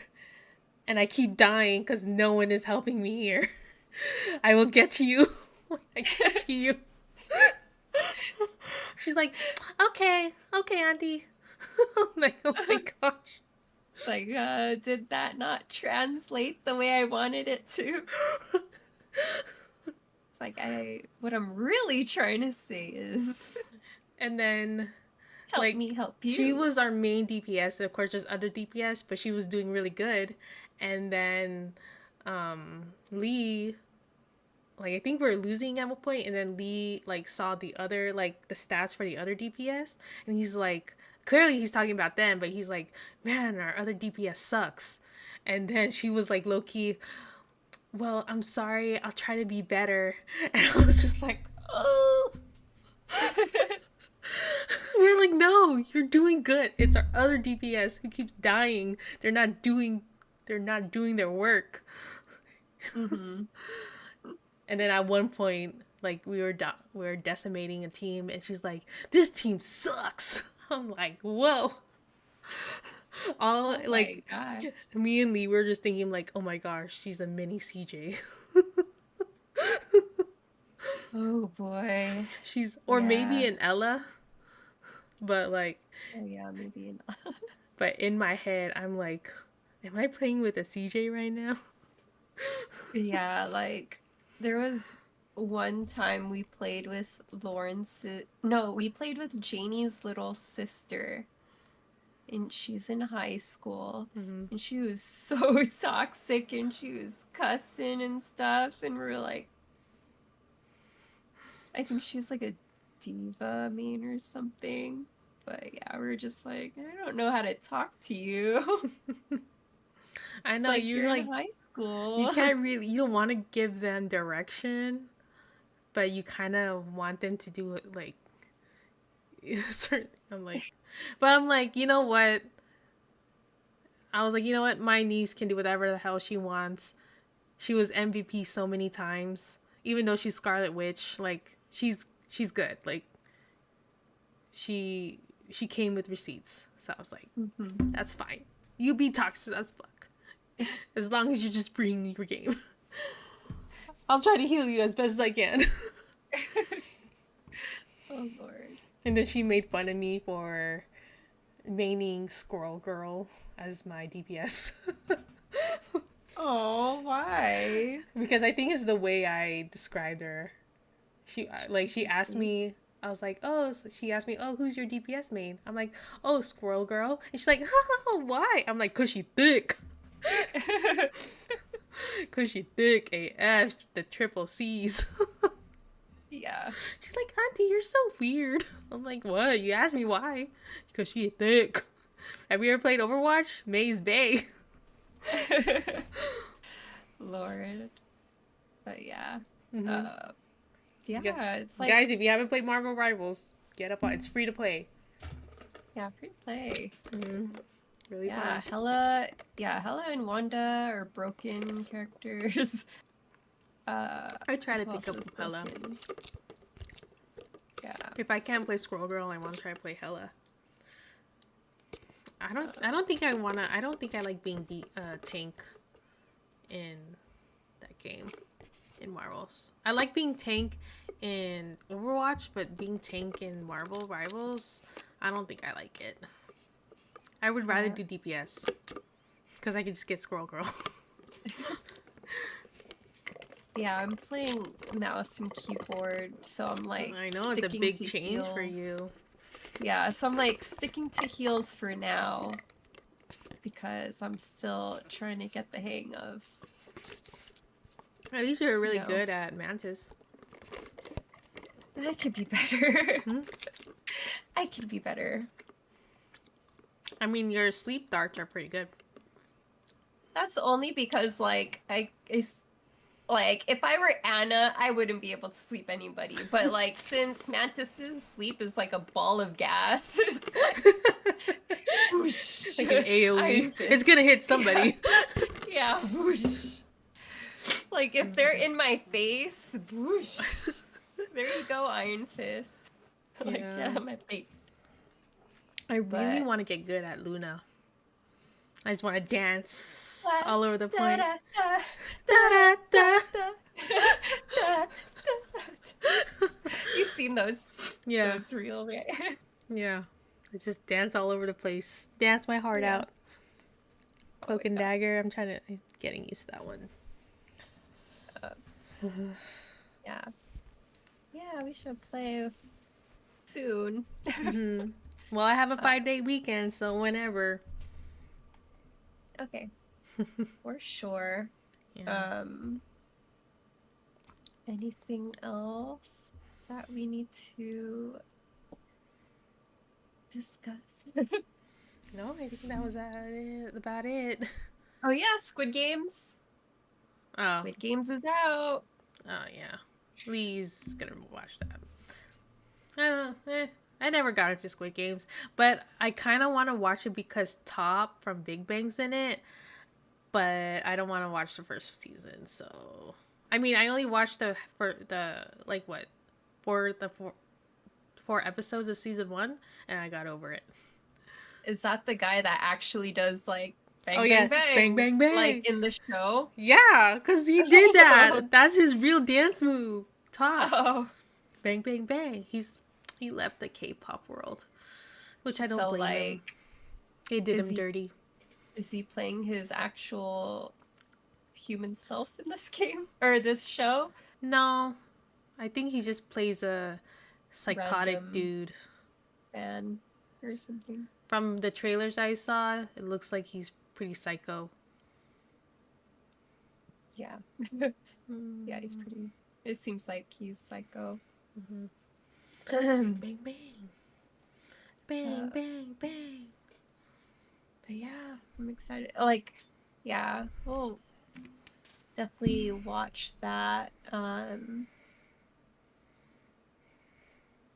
and I keep dying because no one is helping me here. I will get to you when I get to you. She's like, okay, Auntie. I'm like, oh my gosh. It's like, did that not translate the way I wanted it to? It's like, what I'm really trying to say is, And then, help me help you. She was our main DPS. Of course, there's other DPS, but she was doing really good. And then, Lee, I think we were losing at one point, and then Lee, saw the other, the stats for the other DPS, and he's like, clearly he's talking about them, but he's like, man, our other DPS sucks. And then she was like, low-key, well, I'm sorry, I'll try to be better. And I was just like, oh. We're like, no, you're doing good. It's our other DPS who keeps dying. They're not doing their work. Mm-hmm. And then at one point, we were decimating a team, and she's like, "This team sucks." I'm like, "Whoa!" All me and Lee were just thinking like, "Oh my gosh, she's a mini CJ." Oh boy. Maybe an Ella, but Oh yeah, maybe an. But in my head, I'm like, "Am I playing with a CJ right now?" Yeah, there was one time we played with we played with Janie's little sister, and she's in high school, Mm-hmm. and she was so toxic, and she was cussing and stuff, and we're like, I think she was like a diva main or something, but yeah, we're just like, I don't know how to talk to you. I know, you're in high school. You can't really, you don't want to give them direction, but you kind of want them to do it certain. I'm like, you know what? I was like, you know what? My niece can do whatever the hell she wants. She was MVP so many times, even though she's Scarlet Witch. She's good. She came with receipts, so I was like, mm-hmm. That's fine. You be toxic as fuck. As long as you're just bringing your game. I'll try to heal you as best as I can. Oh, Lord. And then she made fun of me for maining Squirrel Girl as my DPS. Oh, why? Because I think it's the way I described her. She asked me, I was like, oh, so she asked me, oh, who's your DPS main? I'm like, oh, Squirrel Girl. And she's like, why? I'm like, 'cause she thick. 'Cause she thick AF, the triple C's. Yeah. She's like, Auntie, you're so weird. I'm like, what? You asked me why? Because she thick. Have you ever played Overwatch? Maze Bay. Lord. But yeah. Mm-hmm. Yeah, it's like... Guys, if you haven't played Marvel Rivals, get up on it. It's free to play. Yeah, free to play. Mm-hmm. Really fun. Hella and Wanda are broken characters. I try to pick up Hella. Yeah. If I can't play Squirrel Girl, I want to try to play Hella. I don't think I wanna. I don't think I like being the tank in that game in Marvels. I like being tank in Overwatch, but being tank in Marvel Rivals, I don't think I like it. I would rather Yeah. do DPS because I could just get Squirrel Girl. Yeah, I'm playing mouse and keyboard, so I'm like I know it's a sticking big to change for heals. you. Yeah, so I'm like sticking to heals for now because I'm still trying to get the hang of, At least you're really you know, good at Mantis. I could be better. Hmm? I could be better. I mean, your sleep darts are pretty good. That's only because like like if I were Anna, I wouldn't be able to sleep anybody. But like since Mantis's sleep is like a ball of gas, it's like whoosh. Like an AoE. Iron It's Fist. gonna hit somebody. Yeah, whoosh. Like if they're in my face, whoosh. There you go, Iron Fist. Like Yeah. yeah, my face. I really But want to get good at Luna. I just want to dance all over the da, point. da, da, Da, da, da. da, da, da. You've seen Yeah, those reels, right? yeah. I just dance all over the place. Dance my heart Yeah. out. Cloak and God. Dagger. I'm getting used to that one. Yeah. Yeah, we should play soon. Hmm. Well, I have a 5-day weekend, so whenever. Okay. For sure. Yeah. Anything else that we need to discuss? No, I think that was about it. Oh yeah, Squid Games. Oh, Squid Games is out. oh yeah. Lee's gonna watch that. I don't know. I never got into Squid Games, but I kind of want to watch it because Top from Big Bang's in it. But I don't want to watch the first season, so I mean, I only watched the like what four episodes of season 1, and I got over it. Is that the guy that actually does like bang Oh bang yeah, bang bang bang bang. like in the show? Yeah, cause he did that. That's his real dance move. Top Oh, bang bang bang. He left the K-pop world, which I don't so blame him. like, They did is him he dirty. is he playing his actual human self in this game or this show? No, I think he just plays a psychotic Random dude. fan or something. From the trailers I saw, it looks like he's pretty psycho. Yeah. Yeah, he's pretty. It seems like he's psycho. Bang bang bang. Bang bang bang. But yeah, I'm excited. Like, yeah, we'll definitely watch that.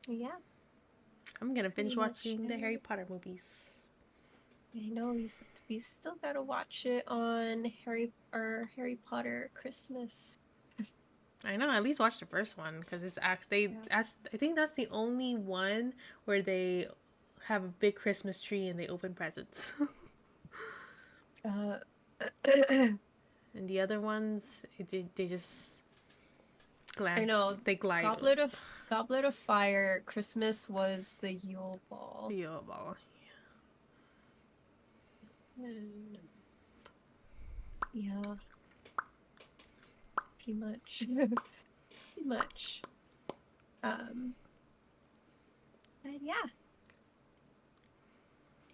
Yeah, I'm gonna pretty binge much watching the it. Harry Potter movies. I know we still gotta watch it on Harry Potter Christmas. I know, at least watch the first one because it's actually that's I think that's the only one where they have a big Christmas tree and they open presents. Uh, And the other ones, they just glance. I know. They glide. Goblet of Fire Christmas was the Yule Ball. Yo, ball. Yeah. Pretty much. Pretty much. And yeah.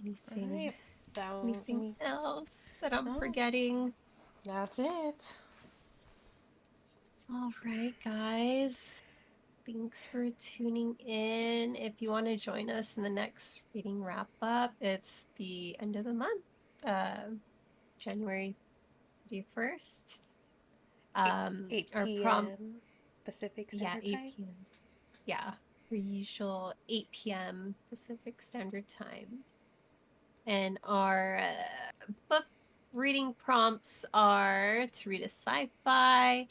Anything anything else that I'm forgetting? That's it. All right, guys. Thanks for tuning in. If you want to join us in the next reading wrap up, it's the end of the month, January 31st. 8 Our p.m. prompt, Pacific yeah, Standard 8 Time. p.m. Yeah, our usual 8 p.m. Pacific Standard Time. And our book reading prompts are to read a sci-fi,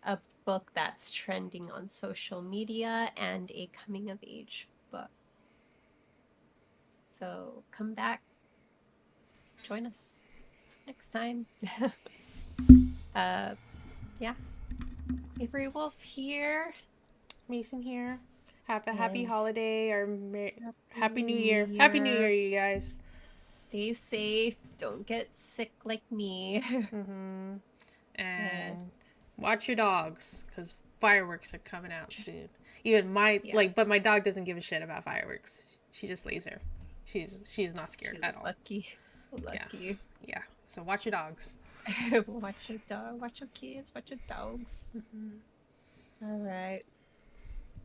a book that's trending on social media and a coming of age book. So come back, join us next time. Yeah. Avery Wolf here. Mason here. Happy And holiday or Happy New Year. New Happy New Year, Year. you guys. Stay safe. Don't get sick like me. Mm-hmm. And And watch your dogs, because fireworks are coming out soon. Even my yeah, but my dog doesn't give a shit about fireworks. She just lays there. She's not scared she's at all. lucky. Lucky. Yeah. So watch your dogs. Watch your dog. Watch your kids. Watch your dogs. Mm-hmm. All right.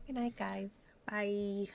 Good night, guys. Bye.